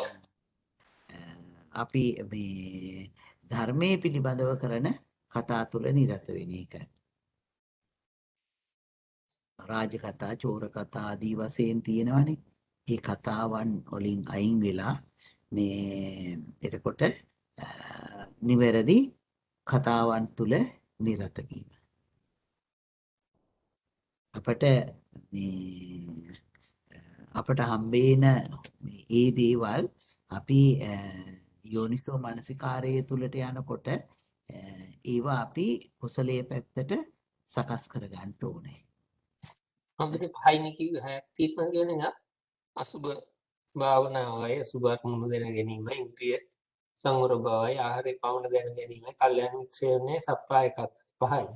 අපි මේ ධර්මයේ පිළිබඳව කරන කතා තුළ නිරත වෙන එක. රාජ කතා, චෝර කතා ආදී වශයෙන් තියෙනවානේ. ඒ කතාවන් වලින් අයින් වෙලා මේ එතකොට නිවැරදි කතාවන් තුළ නිරත වීම. අපට මේ අපට හම්බේන ඒ දේවල් අපි යෝනිසෝ මනසිකාරයේ තුලට යනකොට ඒවා අපි කුසලයේ පැත්තට සකස් කර ගන්න ඕනේ. අපිට පහයින් කිව්ව හැක් තියෙනවා කියන එක අසුබ භාවනාවයි අසුබ අරමුණු දැන ගැනීම ඉන්ද්‍රිය සංවර බවයි ආහාරේ පවණ දැන ගැනීම කල්යනා මිත්‍රයනේ සප්පායකත් පහයි.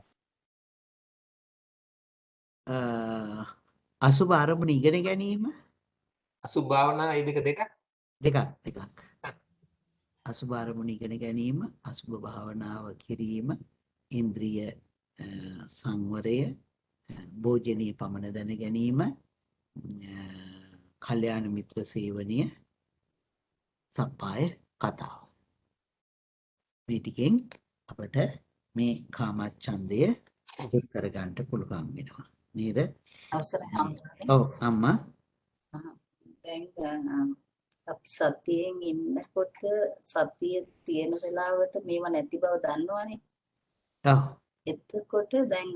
අසුභ අරමුණ ඉගෙන ගැනීම අසුබ භාවනා ඒ දෙකක්. අසුභ අරමුණ ඉගෙන ගැනීම, අසුභ භාවනාව කිරීම, ඉන්ද්‍රිය සංවරය, භෝජනීය පමණ දැන ගැනීම, කල්යාණ මිත්‍ර සේවනය, සප්පාය කතාව. මේ ටිකෙන් අපට මේ කාමච්ඡන්දය දුරු කරගන්න පුළුවන් වෙනවා. නේද? අවසරයි හම්බුනේ. ඔව් අම්මා. දැන් අපි සතියෙන් ඉන්නකොට සතිය තියෙන වෙලාවට මේව නැති බව දන්නවනේ. ඔව්. එතකොට දැන්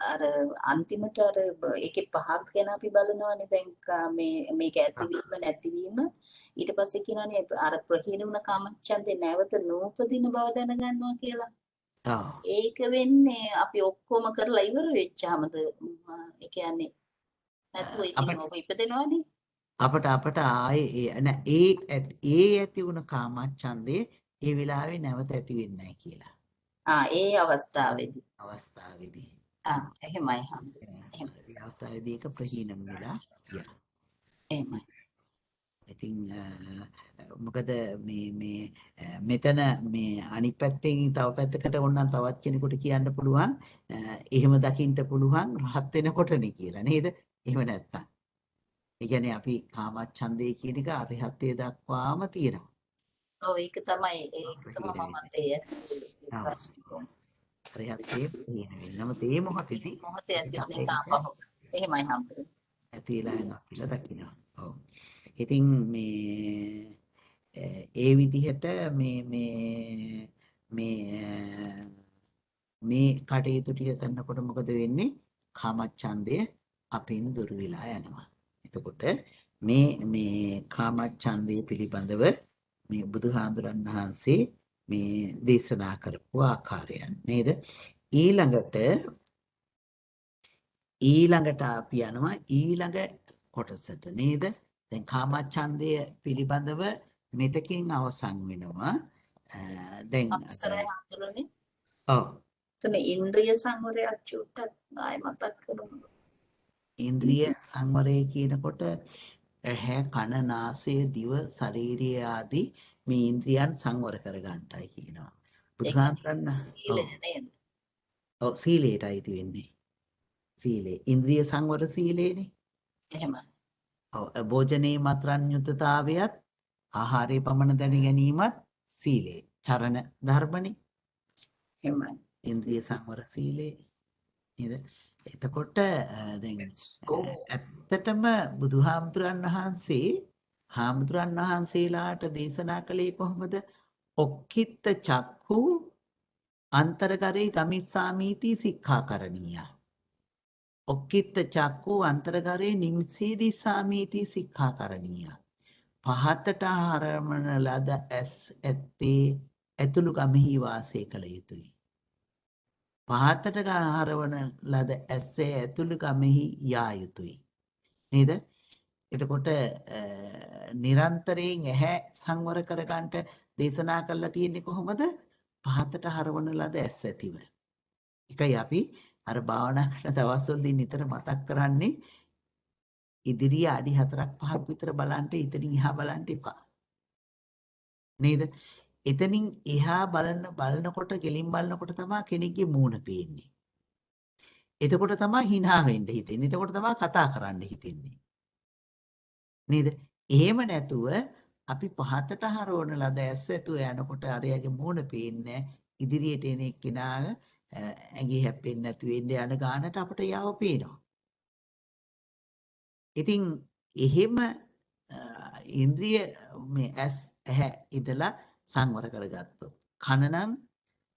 අර අන්තිමට අර ඒකේ පහක් ගැන අපි බලනවානේ. දැන් මේක ඇතිවීම නැතිවීම ඊට පස්සේ කියනවානේ අර ප්‍රහීන වුණ කාමච්ඡන්දේ නැවත නූපදින බව දැනගන්නවා කියලා. ඔව්. ඒක වෙන්නේ අපි ඔක්කොම කරලා ඉවර වෙච්චාමද? ඒ කියන්නේ නැතුව ඉතින් ඔබ ඉපදෙනවනේ. අපට ආයේ ඒ ඇති වුණ කාමච්ඡන්දේ ඒ වෙලාවේ නැවත ඇති වෙන්නේ නැහැ කියලා. ඒ අවස්ථාවේදී. එහෙමයි හම්බුනේ. ඒ අවස්ථාවේදී ඒක ප්‍රහීන වෙලා ගියා. එහෙමයි. ඉතින් මොකද මේ මෙතන මේ අනිත් පැත්තෙන් තව පැත්තකට ඕනනම් තවත් කෙනෙකුට කියන්න පුළුවන් එහෙම දකින්න පුළුවන් රහත් වෙනකොටනේ කියලා නේද? එහෙම නැත්තම්. ඒ කියන්නේ අපි කාමච්ඡන්දේ කියන එක අරිහත්ත්වයට දක්වාම තියෙනවා. ඔව් ඒක තමයි මම මතය. අරිහත්ත්වයේ තියෙනවා. මේ මොහොතේදී ඇතුලේ කාමපහ. එහෙමයි හම්බුනේ. ඇතිලා යනවා කියලා දකිනවා. ඔව්. ඉතින් ඒ විදිහට මේ කටයුතු ටික කරනකොට මොකද වෙන්නේ? කාමච්ඡන්දය අපෙන් දුර වෙලා යනවා. එතකොට මේ කාමච්ඡන්දය පිළිබඳව මේ බුදුහාඳුරන් වහන්සේ මේ දේශනා කරපු ආකාරයන් නේද? ඊළඟට අපි යනවා ඊළඟ කොටසට නේද? දැන් කාමච්ඡන්දය පිළිබඳව මෙතකින් අවසන් වෙනවා. දැන් අපසරය හම්බුනේ. ඔව්. එතන ඉන්ද්‍රිය සංවරයක් චුට්ටක් ආයෙ මතක් කරමු. ඉන්ද්‍රිය සංවරය කියනකොට ඇහැ, කන, නාසය, දිව, ශරීරය ආදී මේ ඉන්ද්‍රියන් සංවර කරගන්නටයි කියනවා. බුදුහාමුදුරන් සීලය නේද? ඔව් සීලයටයි අයිති වෙන්නේ. සීලය. ඉන්ද්‍රිය සංවර සීලේනේ. එහෙමයි. ඔව් භෝජනේ මත්‍රාන්‍යුතතාවයත් ආහාරයේ පමණ දැන ගැනීමත් සීලේ. චරණ ධර්මනේ. එහෙමයි. ඉන්ද්‍රිය සංවර සීලේ නේද? එතකොට දැන් ඇත්තටම බුදුහාමුදුරන් වහන්සේ හාමුදුරන් වහන්සේලාට දේශනා කළේ කොහොමද? ඔක්කිට චක්ඛු අන්තරගරේ ගමිස්සාමීති සික්ඛාකරණීය. ඔක්කිට චක්ඛු අන්තරගරේ නිමිසීදිසාමීති සික්ඛාකරණීය. පහතට ආරමණ ලද ඇස් ඇත්තේ ඇතුළු ගමෙහි වාසය කළ යුතුය. පහතට ආහාරවන ලද ඇස්සේ ඇතුළු ගමෙහි යා යුතුය. නේද? එතකොට නිරන්තරයෙන් ඇහැ සංවර කරගන්නට දේශනා කරලා තියෙන්නේ කොහොමද? පහතට හරවන ලද ඇස් ඇතිව. එකයි අපි අර භාවනා කරන දවස්වලදී නිතර මතක් කරන්නේ ඉදිරිය අඩි 4ක් 5ක් විතර බලන්න ඉතින් එහා බලන්න එපා. නේද? එතනින් එහා බලනකොට ගෙලින් බලනකොට තමයි කෙනෙක්ගේ මූණ පේන්නේ. එතකොට තමයි hina වෙන්න හිතෙන්නේ. එතකොට තමයි කතා කරන්න හිතෙන්නේ. නේද? එහෙම නැතුව අපි පහතට හරවන ලද ඇස් ඇතුව යනකොට අරයාගේ මූණ පේන්නේ ඉදිරියට එන එක්කෙනාව ඇඟේ හැප්පෙන්නේ නැති වෙන්න යන ගානට අපට යාව පේනවා. ඉතින් එහෙම ඉන්ද්‍රිය මේ ඇස් ඇහැ ඉදලා සංවර කරගත්තොත් කන නම්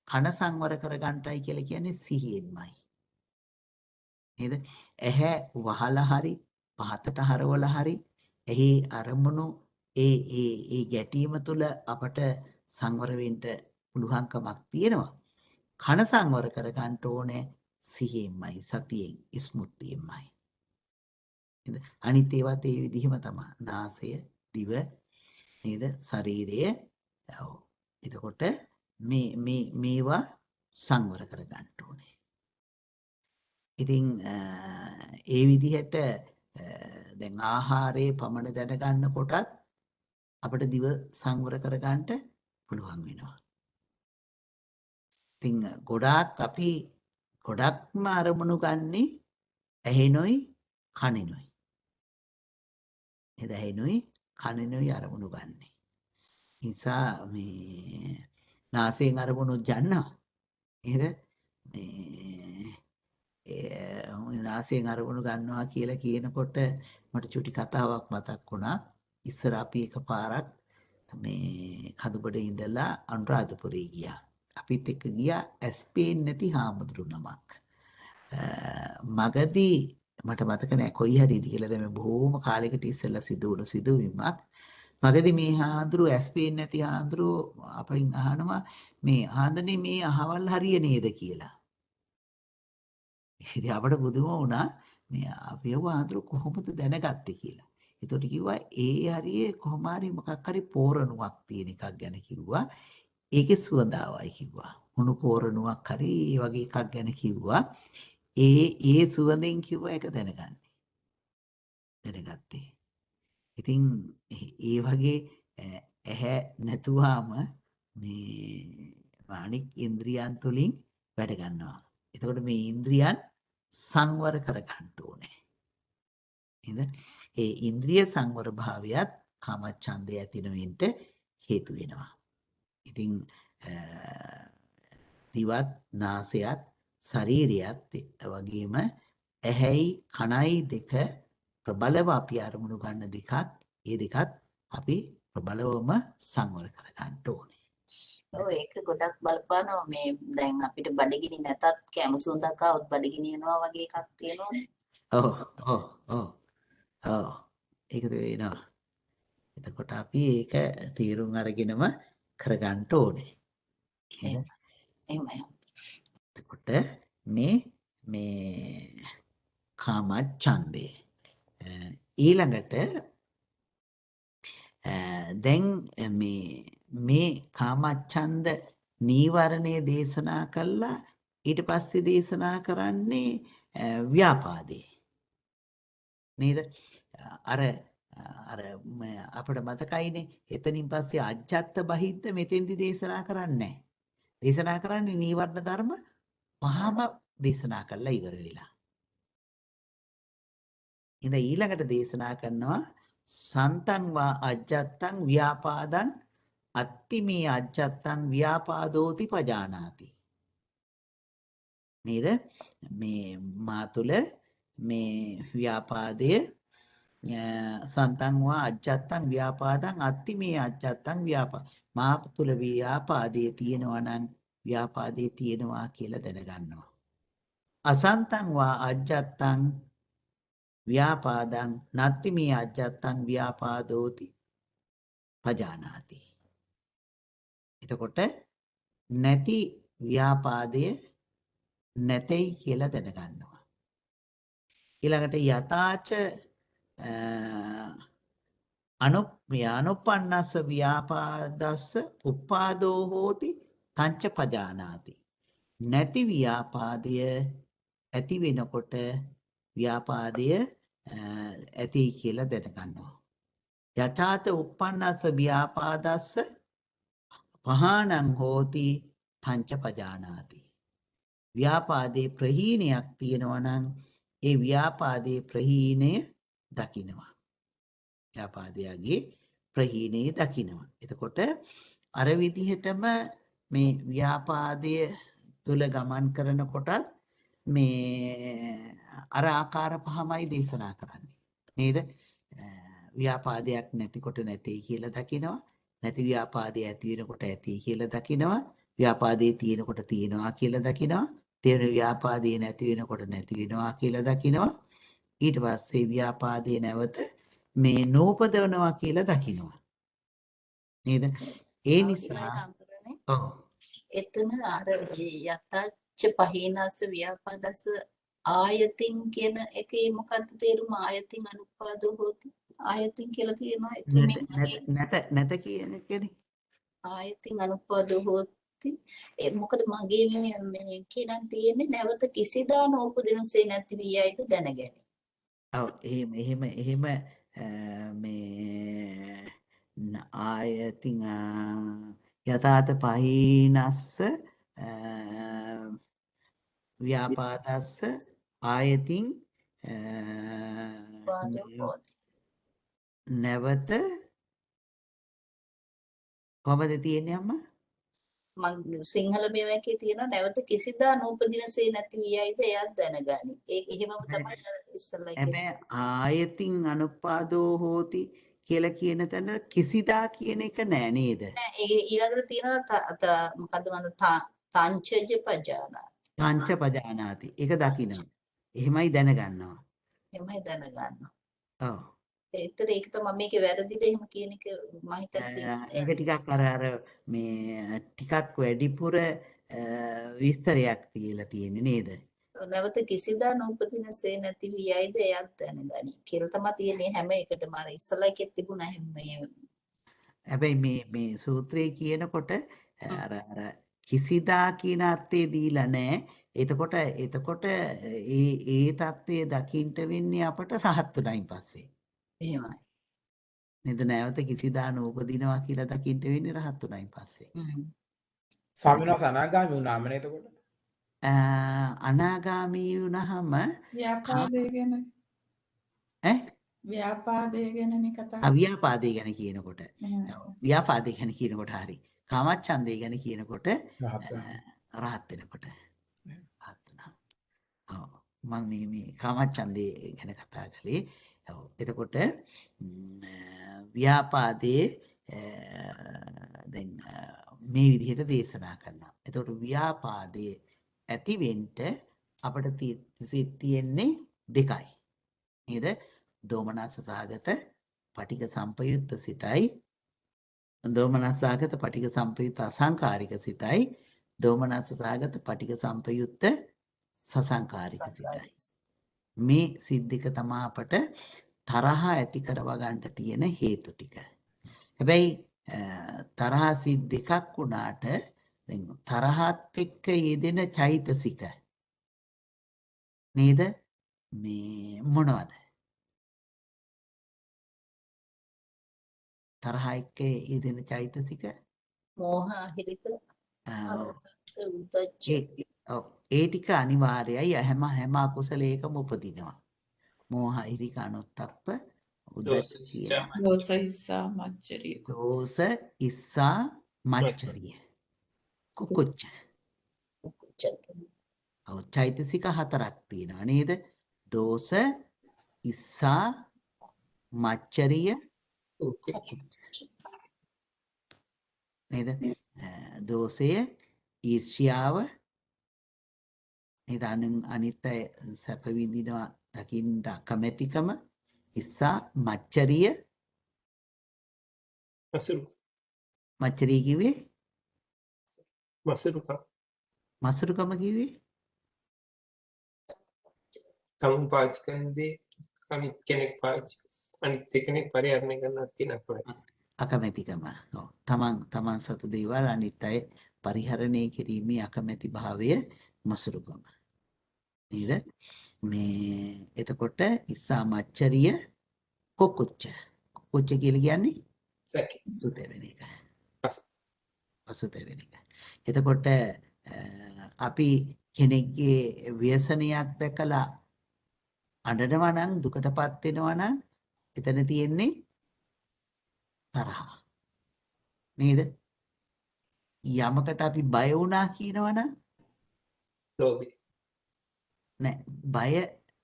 කන සංවර කරගන්නටයි කියලා කියන්නේ සිහියෙන්මයි. නේද? ඇහැ වහලා හරි පහතට හරවලා හරි එහි අරමුණු ඒ ගැටීම තුළ අපට සංවර වෙන්න පුළුවන්කමක් තියෙනවා. කන සංවර කරගන්න ඕනේ සිහියෙන්මයි සතියෙන් ස්මෘතියෙන්මයි. නේද? අනිත් ඒවත් ඒ විදිහම තමයි. නාසය, දිව, නේද? ශරීරය. ඔව්. එතකොට මේවා සංවර කරගන්න ඕනේ. ඉතින් ඒ විදිහට දැන් ආහාරයේ පමණ දැනගන්න කොටත් අපිට දිව සංවර කරගන්න පුළුවන් වෙනවා. ඉතින් ගොඩක්ම අරමුණු ගන්නේ ඇහෙනොයි කනෙනොයි. නේද? ඇහෙනොයි කනෙනොයි අරමුණු ගන්නෙ. නිසා මේ නාසයෙන් අරමුණු ගන්නවා. නේද? නාසයෙන් අරමුණු ගන්නවා කියලා කියනකොට මට චුටි කතාවක් මතක් වුණා. ඉස්සර අපි එකපාරක් මේ කඳුබඩේ ඉඳලා අනුරාධපුරේ ගියා. අපිත් එක්ක ගියා ඇස් පේන්නේ නැති හාමුදුරු නමක්. මගදී මට මතක නැහැ කොයි හරිද කියලා දැන් බොහෝම කාලයකට ඉස්සෙල්ලා සිදු වුණු සිදුවීමක්. මගදී මේ හාමුදුරු ඇස් පේන්නේ නැති හාමුදුරු අපින් අහනවා මේ ආන්දනේ මේ අහවල් හරිය නේද කියලා. ඉතින් අපට බුදුම වුණා මේ අපි හාමුදුරු කොහොමද දැනගත්තේ කියලා. එතකොට කිව්වා ඒ හරියේ කොහොම හරි මොකක් හරි පෝරණුවක් තියෙන එකක් ගැන කිව්වා. ඒකේ සුවඳාවයි කිව්වා. මොන පෝරණුවක් හරි වගේ එකක් ගැන කිව්වා. ඒ සුවඳෙන් කිව්වා ඒක දැනගත්තේ. ඉතින් ඒ වගේ ඇහැ නැතුවාම මේ අනික් ඉන්ද්‍රියන් තුලින් වැඩ ගන්නවා. එතකොට මේ ඉන්ද්‍රියන් සංවර කර ගන්න ඕනේ. නේද? ඒ ඉන්ද්‍රිය සංවර භාවයත් කාමච්ඡන්දය ඇති නොවෙන්න හේතු වෙනවා. ඉතින් දිවත් නාසයත් ශරීරයත් වගේම ඇහැයි කනයි දෙක ප්‍රබලව අපි අරමුණු ගන්න ඒ දෙකත් අපි ප්‍රබලවම සංවර කර ගන්න ඕනේ. ඔව් ඒක ගොඩක් බලපානවා මේ දැන් අපිට බඩගිනි නැතත් කැමසුන්දක් આવුත් බඩගිනි යනවා වගේ එකක් තියෙනවනේ. ඔව්. ඒකද වෙනවා. එතකොට අපි ඒක තීරුම් අරගෙනම කරගන්න ඕනේ. එහෙමයි. එතකොට මේ කාමච්ඡන්දේ ඊළඟට දැන් මේ කාමච්ඡන්ද නීවරණය දේශනා කළා ඊට පස්සේ දේශනා කරන්නේ ව්‍යාපාදේ නේද? අර අපිට මතකයිනේ එතනින් පස්සේ අජ්ජත් බහිද්ද මෙතෙන්දි දේශනා කරන්නේ නැහැ. දේශනා කරන්නේ නීවරණ ධර්ම පහම දේශනා කළා ඉවර වෙලා. ඉතින් ඊළඟට දේශනා කරනවා සන්තං වා අජ්ජත්තං ව්‍යාපාදං අත්තිමේ අජ්ජත්තං ව්‍යාපාදෝති පජානාති. නේද? මේ මා තුළ මේ ව්‍යාපාදය සන්තං වා අජ්ජත්තං ව්‍යාපාදං අත්තිමේ අජ්ජත්තං මා තුළ ව්‍යාපාදයේ තියෙනවා නම් ව්‍යාපාදයේ තියෙනවා කියලා දැනගන්නවා. අසන්තං වා අජ්ජත්තං ව්‍යාපාදං නත්තිමේ අජ්ජත්තං ව්‍යාපාදෝති පජානාති. එතකොට නැති ව්‍යාපාදය නැතයි කියලා දැනගන්නවා. ඊළඟට යතාච අනුප්පන්නස්ස ව්‍යාපාදස්ස උප්පාදෝ හෝති තංච පජානාති. නැති ව්‍යාපාදය ඇති වෙනකොට ව්‍යාපාදය ඇති කියලා දැනගන්නවා. යථාත උප්පන්නස්ස ව්‍යාපාදස්ස පහානං හෝති තංච පජානාති. ව්‍යාපාදේ ප්‍රහීනයක් තියෙනවා නම් ඒ ව්‍යාපාදේ ප්‍රහීනය දකිනවා. ව්‍යාපාදයේ ප්‍රහීනය දකිනවා. එතකොට අර විදිහටම මේ ව්‍යාපාදය තුල ගමන් කරනකොටත් මේ අර ආකාර පහමයි දේශනා කරන්නේ. නේද? ව්‍යාපාදයක් නැතිකොට නැtei කියලා දකිනවා. නැති ව්‍යාපාදය ඇති වෙනකොට ඇති කියලා දකිනවා. ව්‍යාපාදේ තියෙනකොට තියෙනවා කියලා දකිනවා. තියෙන ව්‍යාපාදේ නැති වෙනකොට නැති වෙනවා කියලා දකිනවා. ඊට පස්සේ ව්‍යාපාදේ නැවත මේ නූපදවනවා කියලා දකිනවා. නේද? ඒ නිසා ඔව් එතන අර යතච්ච පහීනස්ස ව්‍යාපාදස්ස ආයතින් කියන එකේ මොකක්ද තේරුම? ආයතින් අනුපාදෝ හොති. ආයතින් කියලා තියෙනවා. නැත කියන එකනේ. ආයතින් අනුපාදෝ හොති. ඒ මොකද මගේ මේ කියනන් තියෙන්නේ නැවත කිසිදා නූපදිනසේ නැති වී යයිද දැනගැනීම. ඔව් එහෙම මේ ආයතින් යතාත පහීනස්ස ව්‍යාපාදස්ස ආයතින් නැවත කොහමද තියෙන්නේ අම්මා? මං සිංහල මේවැකේ තියෙනවා නැවත කිසිදා නූපදිනසේ නැති වී යයිද එයත් දැනගනි. ඒක එහෙමම තමයි ඉස්සල්ලා කියන්නේ. හැබැයි ආයතින් අනුපාදෝ හෝති කියලා කියන තැන කිසිදා කියන එක නෑ නේද? නෑ ඒ ඊළඟට තියෙනවා මොකද්ද මම තංචජ පජානා. පංච පජානාති. ඒක දකිනවා. එහෙමයි දැනගන්නවා. එහෙමයි දැනගන්නවා. ඔව්. ඒතර ඒක තමයි මේකේ වැරදිද එහෙම කියන එක මම හිතන්නේ ඒක ටිකක් අර මේ ටිකක් වැඩිපුර විස්තරයක් තියලා තියෙන්නේ නේද? නැවත කිසිදා නූපදිනසේ නැති වී යයිද එයත් දැනගනි කියලා තමයි තියෙන්නේ හැම එකටම අර ඉස්සලා එකෙත් තිබුණා එහෙම මේ හැබැයි මේ සූත්‍රයේ කියනකොට අර කිසිදා කියන අර්ථය දීලා නැහැ. එතකොට ඒ தත්ත්වය දකින්න වෙන්නේ අපට රහත් උනායින් පස්සේ. එහෙමයි. නේද? නැවත කිසිදා නූපදිනවා කියලා දකින්න වෙන්නේ රහත් උනායින් පස්සේ. ස්වාමීන් වහන්සේ අනාගාමී වුණාම නේද එතකොට? අනාගාමී වුණාම ව්‍යාපාදය ගැන ඈ ව්‍යාපාදය ගැනනේ කතා අව්‍යාපාදේ ගැන කියනකොට කරන්නේ. ව්‍යාපාදේ ගැන කියනකොට හරි කාමච්ඡන්දේ ගැන කියනකොට රහත් වෙනවා. රහත් වෙනකොට රහත් වෙනවා. ඔව් මම මේ කාමච්ඡන්දේ ගැන කතා කළේ. ඔව් එතකොට ව්‍යාපාදේ දැන් මේ විදිහට දේශනා කරනවා. එතකොට ව්‍යාපාදේ ඇති වෙන්න අපිට තියෙන්නේ දෙකයි. නේද? දෝමනස්ස සහගත පටිඝ සම්පයුක්ත සිතයි දෝමනස්ස සහගත පටිඝ සම්පයුක්ත අසංකාරික සිතයි දෝමනස්ස සහගත පටිඝ සම්පයුක්ත සසංකාරික සිතයි. මේ සිද්දික තමයි අපට තරහ ඇති කරව ගන්න තියෙන හේතු ටික. හැබැයි තරහ සිත් දෙකක් වුණාට දැන් තරහත් එක්ක යෙදෙන චෛතසික නේද? මේ මොනවද? තරහ එක්ක යෙදෙන චෛතසික මෝහ හිරික උද්දච්ච ඒ ටික අනිවාර්යයි. හැම අකුසලයකම උපදිනවා. මෝහ හිරික අනුත්තප්ප උද්දච්ච දෝස ඉස්සා මච්චරිය. දෝස ඉස්සා මච්චරිය කුකුච්ච. ඔව් චෛතසික හතරක් තියෙනවා නේද? දෝස ඉස්සා මච්චරිය නේද? දෝෂය ඊර්ෂ්‍යාව නේද? අනිත් අය සැප විඳිනවා දකින්න අකමැතිකම ඉස්සා මච්චරිය මච්චරිය කිව්වේ මසුරුකම කිව්වේ තමුන් පාවිච්චි කරන දේ අනිත් කෙනෙක් පාවිච්චි අනිත් කෙනෙක් පරිහරණය කරන්නත් තියෙන අපේ අකමැතිකම. ඔව් තමන් සතු දේවල් අනිත් අය පරිහරණය කිරීමේ අකමැති භාවය මසුරුකම. නේද? මේ එතකොට ඉස්සා මච්චරිය කුකුච්ච. කුකුච්ච කියලා කියන්නේ සුත වෙන එක. පසුතැවෙන එක. එතකොට අපි කෙනෙක්ගේ ව්‍යසනයක් දැකලා අඬනවා නම් දුකටපත් වෙනවා නම් එතන තියෙන්නේ තරහ. නේද? යමකට අපි බය වුණා කියනවනම් ලෝභය. නෑ බය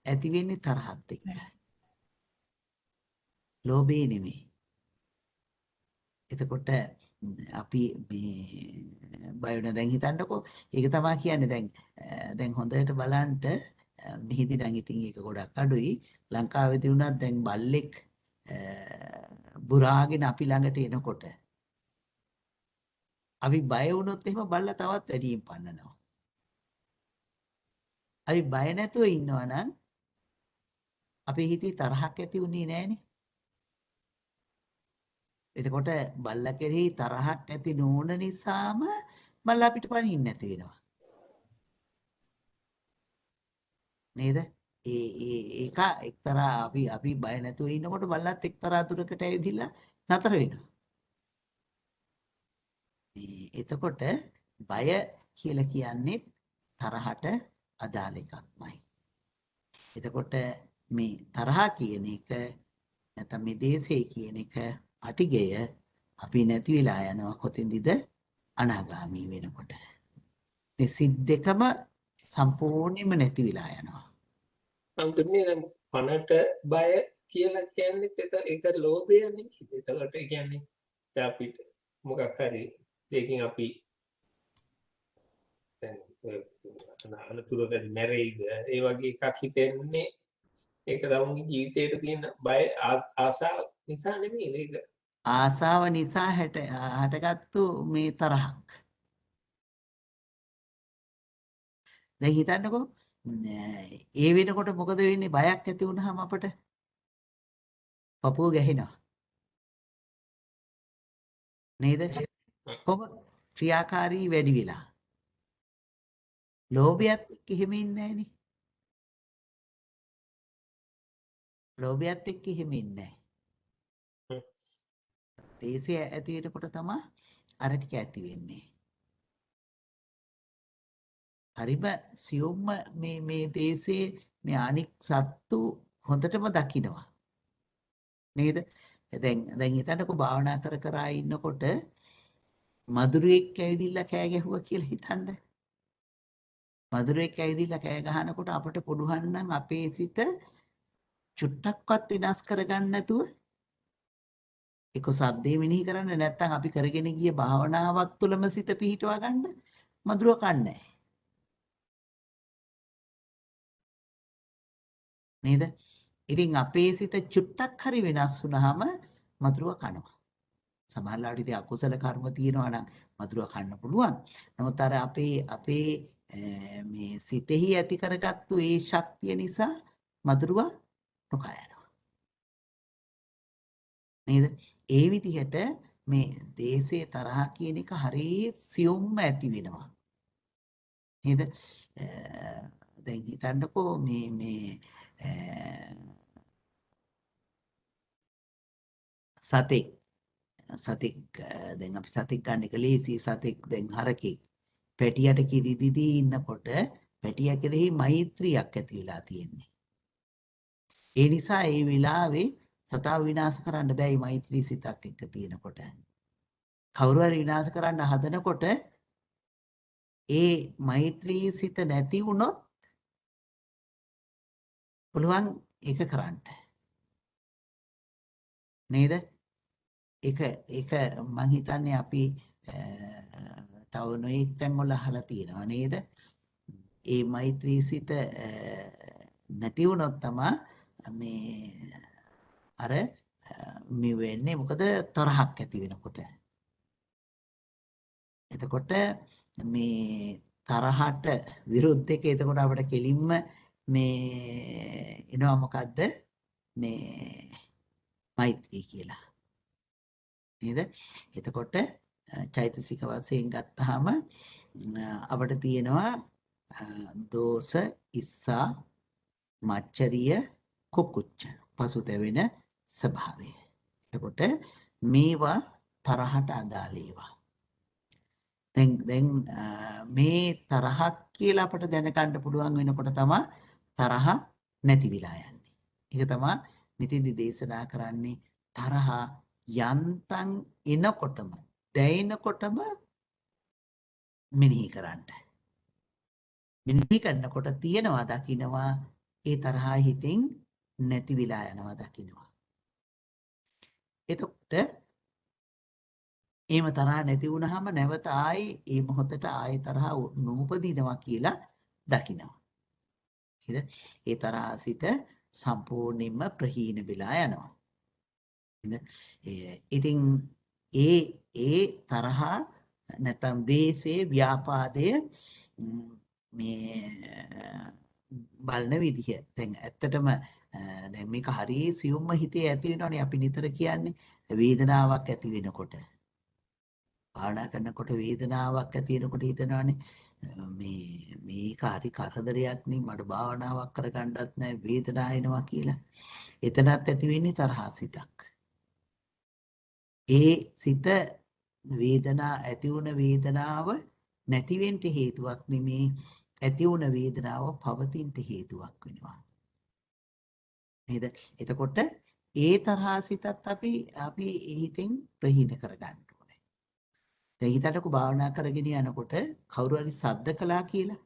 ඇති වෙන්නේ තරහත් එක්ක. ලෝභේ නෙමෙයි. එතකොට අපි මේ බය වෙන දැන් හිතන්නකෝ ඒක තමයි කියන්නේ දැන් හොඳට බලන්න මෙහිදී නම් ඉතින් ඒක ගොඩක් අඩුයි ලංකාවේදී වුණත් දැන් බල්ලෙක් බුරාගෙන අපි ළඟට එනකොට අපි බය වුණොත් එහෙම බල්ලා තවත් වැඩියෙන් පන්නනවා. අපි බය නැතුව ඉන්නවා නම් අපේ හිතේ තරහක් ඇති උනේ නැහනේ. එතකොට බල්ලා කෙරෙහි තරහක් ඇති නොවන නිසාම බල්ලා අපිට පණින්න නැති වෙනවා. නේද? ඒක එක්තරා අපි බය නැතුව ඉන්නකොට බල්ලත් එක්තරා දුරකට ඇවිදilla නතර වෙනවා. එතකොට බය කියලා කියන්නේ තරහට අදාළ එකක්මයි. එතකොට මේ තරහ කියන එක නැත්නම් මේ දේශය කියන එක අටිගය අපි නැති වෙලා යනවා කොතෙන්ද අනාගාමී වෙනකොට. මේ සිත් දෙකම සම්පූර්ණයෙන්ම නැති වෙලා යනවා. අන්තිමේ දැන් පණට බය කියලා කියන්නේ ඒක ලෝභයනේ. ඒකට කියන්නේ දැන් අපිට මොකක් හරි දෙකින් අපි දැන් අනතුරකදී මැරෙයිද ඒ වගේ එකක් හිතෙන්නේ ඒක තමයි ජීවිතේට තියෙන බය ආසාව නිසා නෙමෙයි ඒක. ආසාව නිසා හටගත්තු මේ තරහක්. දැන් හිතන්නකෝ ඒ වෙනකොට මොකද වෙන්නේ බයක් ඇති වුනහම අපට පපුව ගැහෙනවා. නේද? කොහොමද ක්‍රියාකාරී වැඩි වෙලා. ලෝභයත් එක්ක එහෙම ඉන්නේ නැහනේ. ලෝභයත් එක්ක එහෙම ඉන්නේ නැහැ. දේශය ඇති වෙනකොට තමයි අර ටික ඇති වෙන්නේ. හරිම සියුම්ම මේ දේශයේ මේ අනික් සත්තු හොඳටම දකිනවා. නේද? දැන් හිතන්නකෝ භාවනා කර ඉන්නකොට මధుරෙක් ඇවිදිලා කෑ ගැහුවා කියලා හිතන්න. මధుරෙක් ඇවිදිලා කෑ ගහනකොට අපට පුළුවන් නම් අපේ සිත චුට්ටක්වත් විනාශ කරගන්න නැතුව ඒක සද්දේ මෙනෙහි කරන්න නැත්නම් අපි කරගෙන ගිය භාවනාවක් තුළම සිත පිහිටවා ගන්න මధుරව කන්නේ නේද? ඉතින් අපේ සිත චුට්ටක් හරි වෙනස් වුනහම මధుරව කනවා. සමහරවිට ඉතින් අකුසල කර්ම තියෙනවා නම් මధుරව කන්න පුළුවන්. නමුත් අර අපේ මේ සිතෙහි ඇති කරගත්තු ඒ ශක්තිය නිසා මధుරව නොකා යනවා. නේද? ඒ විදිහට මේ දේශේ තරහ කියන එක හරිය සියුම්ම ඇති වෙනවා. නේද? දැන් හිතන්නකෝ මේ සතෙක් දැන් අපි සතෙක් ගන්න එක ලේසි. සතෙක් දැන් හරකෙක් පැටියට කිරි දීදී ඉන්නකොට පැටියා කෙරෙහි මෛත්‍රියක් ඇති වෙලා තියෙන්නේ. ඒ නිසා ඒ වෙලාවේ සතාව විනාශ කරන්න බෑයි මෛත්‍රී සිතක් එක්ක තියෙනකොට. කවුරු හරි විනාශ කරන්න හදනකොට ඒ මෛත්‍රී සිත නැති වුණොත් පුළුවන් ඒක කරන්න. නේද? ඒක මම හිතන්නේ අපි තව නොයෙක් තැන්වල අහලා තියෙනවා නේද? ඒ මෛත්‍රී සිත නැති වුණොත් තමයි මේ අර මේ වෙන්නේ මොකද තරහක් ඇති වෙනකොට. එතකොට මේ තරහට විරුද්ධ එක එතකොට අපිට කෙලින්ම මේ එනවා මොකද්ද මේ මෛත්‍රී කියලා. නේද? එතකොට චෛතසික වශයෙන් ගත්තාම අපිට තියෙනවා දෝෂ ඉස්සා මච්චරිය කුකුච්ච පසුතැවෙන ස්වභාවය. එතකොට මේවා තරහට අදාළ ඒවා. දැන් මේ තරහක් කියලා අපට දැනගන්න පුළුවන් වෙනකොට තමයි තරහ නැති වෙලා යන්නේ. ඒක තමයි මෙතෙන්දි දේශනා කරන්නේ තරහ යන්තම් එනකොටම දැනෙනකොටම මෙනෙහි කරන්න. මෙනෙහි කරනකොට තියෙනවා දකින්නවා ඒ තරහ හිතෙන් නැති වෙලා යනවා දකින්නවා. එතකොට එහෙම තරහ නැති වුනහම නැවත ආයේ ඒ මොහොතට ආයේ තරහ නූපදිනවා කියලා දකිනවා. නේද? ඒ තරහසිත සම්පූර්ණයෙන්ම ප්‍රහීන වෙලා යනවා. නේද? ඉතින් ඒ තරහ නැත්නම් දේශේ ව්‍යාපාදය මේ බලන විදිහ. දැන් ඇත්තටම දැන් මේක හරිය සියුම්ම හිතේ ඇති වෙනවනේ අපි නිතර කියන්නේ වේදනාවක් ඇති වෙනකොට භාවනා කරනකොට වේදනාවක් ඇති වෙනකොට හිතනවානේ මේක හරි කරදරයක් නේ මට භාවනාවක් කරගන්නත් නැහැ වේදනාව එනවා කියලා. එතනත් ඇති වෙන්නේ තරහසිතක්. ඒ සිත වේදනා ඇති වුණ වේදනාව නැති වෙන්න හේතුවක් නෙමේ ඇති වුණ වේදනාව පවතින්න හේතුවක් වෙනවා. නේද? එතකොට ඒ තරහසිතත් අපි හිතෙන් ප්‍රහීන කරගන්න. දැන් හිතන්නකෝ භාවනා කරගෙන යනකොට කවුරු හරි සද්ද කළා කියලා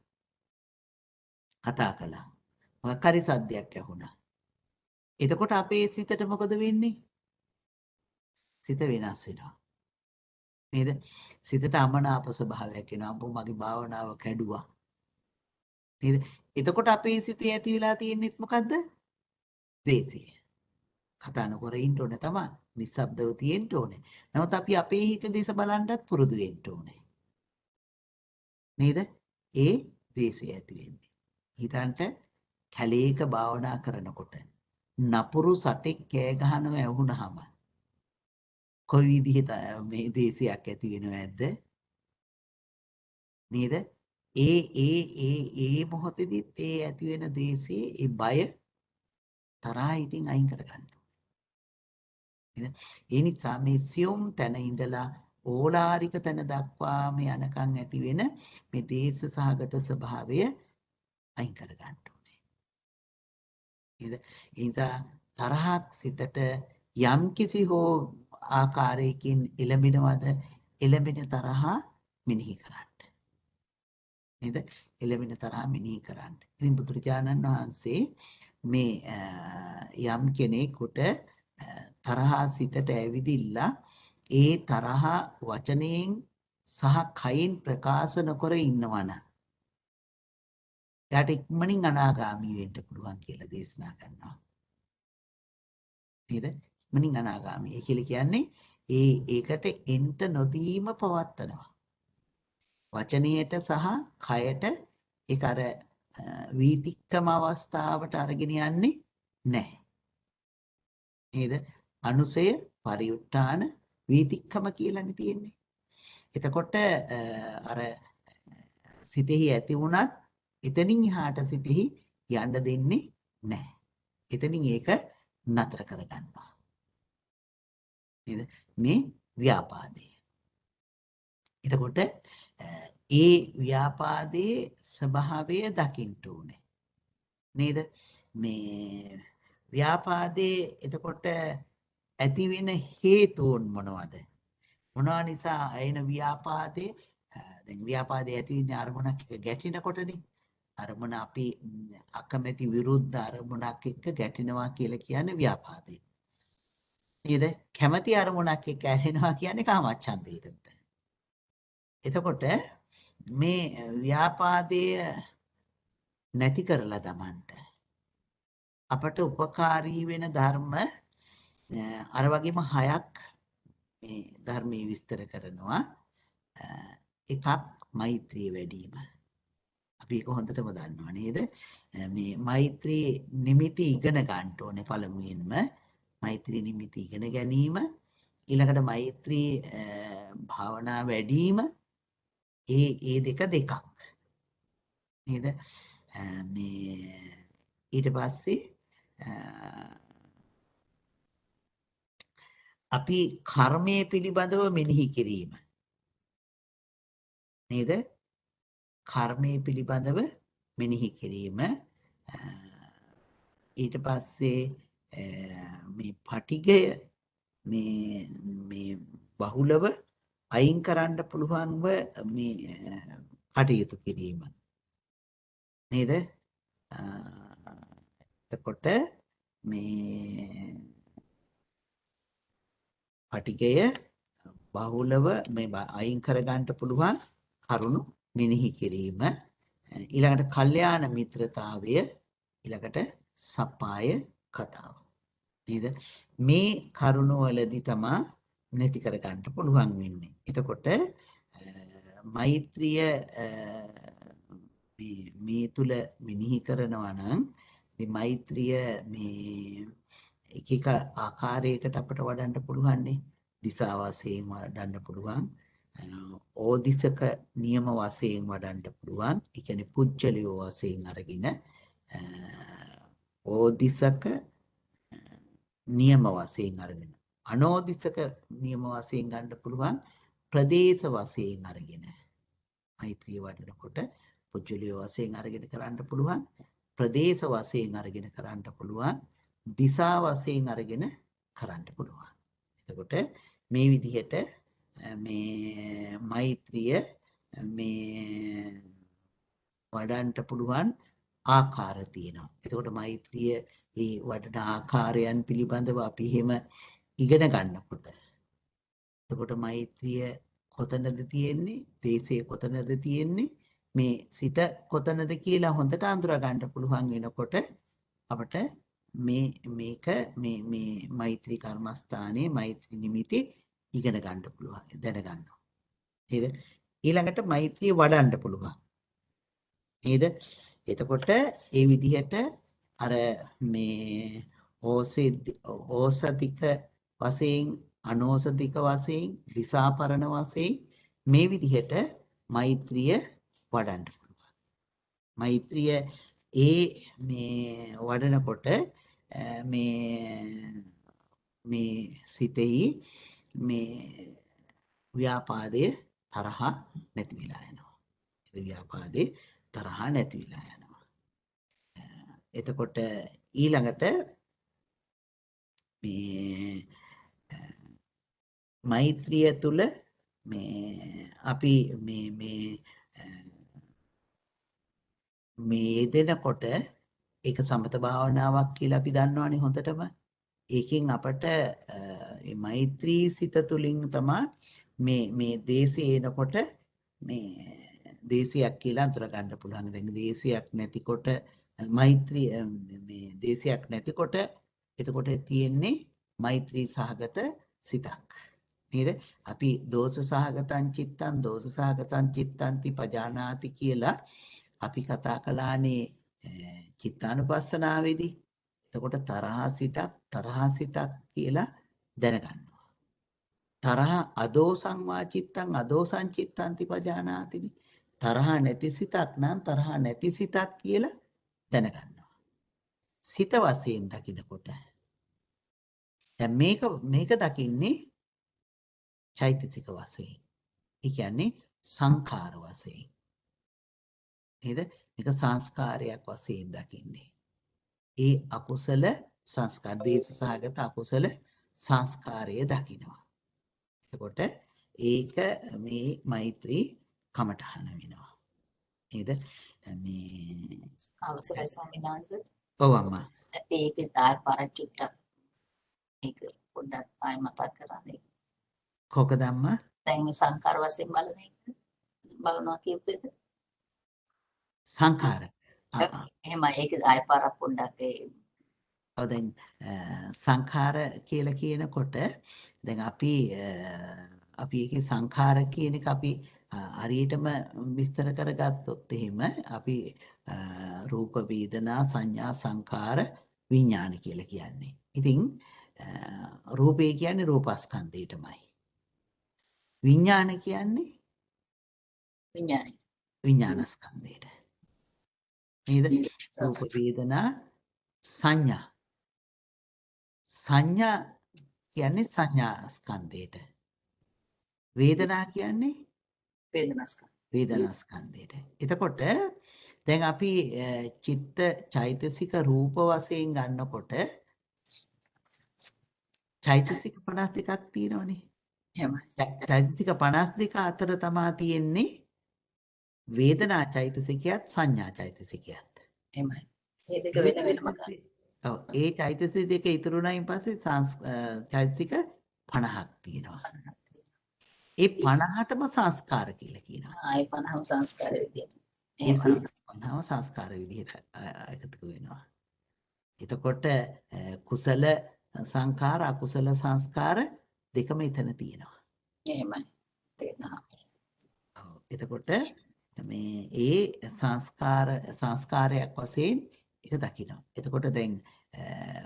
කතා කළා. මොකක් හරි සද්දයක් ඇහුණා. එතකොට අපේ සිතට මොකද වෙන්නේ? සිත වෙනස් වෙනවා. නේද? සිතට අමනාප ස්වභාවයක් එනවා. අම්බෝ මගේ භාවනාව කැඩුවා. නේද? එතකොට අපේ සිතේ ඇති වෙලා තියෙන්නේ මොකද්ද? ද්වේෂය. කතා නොකර ඉන්න ඕනේ තමයි. නිස්සබ්දව තියෙන්න ඕනේ. නමුත් අපි අපේ හිත දිහා බලන්නත් පුරුදු වෙන්න ඕනේ. නේද? ඒ ද්වේෂය ඇති වෙන්නේ. හිතන්ට කැලේක භාවනා කරනකොට නපුරු සතෙක් කෑ ගහනව ඇහුනහම කොයි විදිහට මේ ද්වේෂයක් ඇති වෙනවද? නේද? ඒ මොහොතේදීත් ඒ ඇති වෙන ද්වේෂයේ ඒ බය තරහා ඉතින් අයින් කරගන්න. නේද? ඒ නිසා මේ සියුම් තැන ඉඳලා ඕලාරික තැන දක්වා මේ යනකම් ඇති වෙන මේ දේශ සහගත ස්වභාවය අයින් කරගන්න ඕනේ. නේද? ඒ නිසා තරහක් සිතට යම් කිසි හෝ ආකාරයකින් එළඹෙනවද? එළඹෙන තරහා මෙනෙහි කරන්න. නේද? එළඹෙන තරහා මෙනෙහි කරන්න. ඉතින් බුදුරජාණන් වහන්සේ මේ යම් කෙනෙකුට තරහා සිතට ඇවිදිලා ඒ තරහා වචනයෙන් සහ කයින් ප්‍රකාශ නොකර ඉන්නවනම් එයාට ඉක්මනින් අනාගාමී වෙන්න පුළුවන් කියලා දේශනා කරනවා. නේද? ඉක්මනින් අනාගාමී. ඒ කියලා කියන්නේ ඒකට එන්ට නොදීම පවත්නවා. වචනයට සහ කයට ඒක අර වීතික්කම අවස්ථාවට අරගෙන යන්නේ නැහැ. නේද? අනුසය පරිඋත්ථාන වීතික්කම කියලානේ තියෙන්නේ. එතකොට අර සිතෙහි ඇති වුණත් එතනින් එහාට සිතෙහි යන්න දෙන්නේ නැහැ. එතනින් ඒක නතර කරගන්නවා. නේද? මේ ව්‍යාපාදය. එතකොට ඒ ව්‍යාපාදයේ ස්වභාවය දකින්න ඕනේ. නේද? මේ ව්‍යාපාදයේ එතකොට ඇති වෙන හේතුන් මොනවද? මොනවා නිසා එන ව්‍යාපාදේ දැන් ව්‍යාපාදේ ඇති වෙන්නේ අරමුණක් එක්ක ගැටෙනකොටනේ. අරමුණ අපි අකමැති විරුද්ධ අරමුණක් එක්ක ගැටෙනවා කියලා කියන්නේ ව්‍යාපාදේ. නේද? කැමැති අරමුණක් එක්ක ඇහෙනවා කියන්නේ කාමච්ඡන්දේ එතකොට. එතකොට මේ ව්‍යාපාදය නැති කරලා දමන්න අපට උපකාරී වෙන ධර්ම අර වගේම 6ක් මේ ධර්මයේ විස්තර කරනවා. එකක් මෛත්‍රිය වැඩි වීම. අපි ඒක හොඳටම දන්නවා නේද? මේ මෛත්‍රී නිමිති ඉගෙන ගන්න ඕනේ පළමුවෙන්ම. මෛත්‍රී නිමිති ඉගෙන ගැනීම ඊළඟට මෛත්‍රී භාවනා වැඩි වීම ඒ දෙක නේද? මේ ඊට පස්සේ අපි කර්මයේ පිළිබඳව මෙනෙහි කිරීම. නේද? කර්මයේ පිළිබඳව මෙනෙහි කිරීම ඊට පස්සේ මේ පටිගය මේ බහුලව අයින් කරන්න පුළුවන්ව මේ කටයුතු කිරීම නේද? එතකොට මේ පටිගය බහුලව මේ අයින් කරගන්න පුළුවන් කරුණු මෙනෙහි කිරීම ඊළඟට කල්යාණ මිත්‍රතාවය ඊළඟට සප්පාය කතාව නේද? මේ කරුණ වලදී තමයි නැති කරගන්න පුළුවන් වෙන්නේ. එතකොට මෛත්‍රිය මේ තුල මෙනෙහි කරනවා නම් මේ මෛත්‍රිය මේ එක ආකාරයකට අපට වඩන්න පුළුවන් නේ. දිසා වශයෙන් වඩන්න පුළුවන්. ඕදිසක නියම වශයෙන් වඩන්න පුළුවන්. ඒ කියන්නේ පුජ්‍යලියෝ වශයෙන් අරගෙන ඕදිසක නියම වශයෙන් අරගෙන අනෝදිසක නියම වශයෙන් ගන්න පුළුවන් ප්‍රදේශ වශයෙන් අරගෙන මෛත්‍රිය වඩනකොට පුජ්‍යලියෝ වශයෙන් අරගෙන කරන්න පුළුවන් ප්‍රදේශ වශයෙන් අරගෙන කරන්න පුළුවන් දිසා වශයෙන් අරගෙන කරන්න පුළුවන්. එතකොට මේ විදිහට මේ මෛත්‍රිය මේ වඩන්න පුළුවන් ආකාර තියෙනවා. එතකොට මෛත්‍රිය මේ වඩන ආකාරයන් පිළිබඳව අපි එහෙම ඉගෙන ගන්නකොට එතකොට මෛත්‍රිය කොතනද තියෙන්නේ? දේශයේ කොතනද තියෙන්නේ? මේ සිත කොතනද කියලා හොඳට අඳුරා ගන්න පුළුවන් වෙනකොට අපට මේක මේ මෛත්‍රී කර්මස්ථානයේ මෛත්‍රී නිමිති ඉගෙන ගන්න පුළුවන් දැන ගන්නවා. නේද? ඊළඟට මෛත්‍රිය වඩන්න පුළුවන්. නේද? එතකොට ඒ විදිහට අර මේ ඕසතික වශයෙන් අනෝසතික වශයෙන් දිසාපරණ වශයෙන් මේ විදිහට මෛත්‍රිය වඩන්න පුළුවන්. මෛත්‍රිය මේ වඩනකොට මේ සිතෙහි මේ ව්‍යාපාදයේ තරහ නැති වෙලා යනවා. ඒ ව්‍යාපාදයේ තරහ නැති වෙලා යනවා. එතකොට ඊළඟට මේ මෛත්‍රිය තුල මේ අපි මේ යෙදෙනකොට ඒක සමත භාවනාවක් කියලා අපි දන්නවනේ හොඳටම. ඒකෙන් අපට මේ මෛත්‍රී සිත තුලින් තමයි මේ දේශේ එනකොට මේ දේශයක් කියලා අඳුර ගන්න පුළුවන්. දැන් දේශයක් නැතිකොට මෛත්‍රී මේ දේශයක් නැතිකොට එතකොට තියෙන්නේ මෛත්‍රී සහගත සිතක්. නේද? අපි දෝෂ සහගතං චිත්තන්ති පජානාති කියලා අපි කතා කළානේ චිත්තානුපස්සනාවේදී. එතකොට තරහ සිතක් කියලා දැනගන්නවා. තරහ අදෝසං වා චිත්තං අදෝසං චිත්තන්ති පජානාතිනි. තරහ නැති සිතක් නම් තරහ නැති සිතක් කියලා දැනගන්නවා. සිත වශයෙන් දකිනකොට දැන් මේක දකින්නේ චෛතසික වශයෙන්. ඒ කියන්නේ සංඛාර වශයෙන්. නේද? මේක සංස්කාරයක් වශයෙන් දකින්නේ. ඒ අකුසල සංස්කාර දේශ සහගත අකුසල සංස්කාරය දකිනවා. එතකොට ඒක මේ මෛත්‍රී කමඨහන වෙනවා. නේද? මේ අවසරයි ස්වාමීන් වහන්සේ. ඔව් අම්මා. ඒක තාර පරචුට්ටක් ඒක පොඩ්ඩක් ආයෙ මතක් කරන්නේ. කොකද අම්මා? දැන් මේ සංකාර වශයෙන් බලන එක බලනවා කියපේද? සංඛාර. එහෙම ඒක ආයෙ පාරක් පොඩ්ඩක් ඔව් දැන් සංඛාර කියලා කියනකොට දැන් අපි ඒකේ සංඛාර කියන එක අපි හරියටම විස්තර කරගත්තොත් එහෙම අපි රූප වේදනා සංඥා සංඛාර විඥාන කියලා කියන්නේ. ඉතින් රූපේ කියන්නේ රූපස්කන්ධයටමයි. විඥාන කියන්නේ විඥානස්කන්ධයට. නේද? රූප වේදනා සංඥා කියන්නේ සංඥා ස්කන්ධයට. වේදනා කියන්නේ වේදනාස්කන්ධ. වේදනාස්කන්ධයට. එතකොට දැන් අපි චිත්ත චෛතසික රූප වශයෙන් ගන්නකොට චෛතසික 52ක් තියෙනවනේ. එහෙමයි. චෛතසික 52 අතර තමා තියෙන්නේ වේදනා චෛතසිකයත් සංඥා චෛතසිකයත්. එහෙමයි. ඒ දෙක ඒ වෙන වෙනම ගන්න. චෛතසික- ඔව් ඒ චෛතසික දෙක ඉතුරු වුණායින් පස්සේ චෛතසික 50ක් තියෙනවා. ඒ 50ටම සංස්කාර කියලා කියනවා. ආයි 50ම සංස්කාර විදියට. ඒ එහෙමයි. 50ම සංස්කාර විදිහට එකතු වෙනවා. එතකොට කුසල සංඛාර අකුසල සංස්කාර දෙකම එතන තියෙනවා. එහෙමයි. තේරෙනවා. ඔව්. එතකොට මේ ඒ සංස්කාරයක් වශයෙන් ඒක දකිනවා. එතකොට දැන්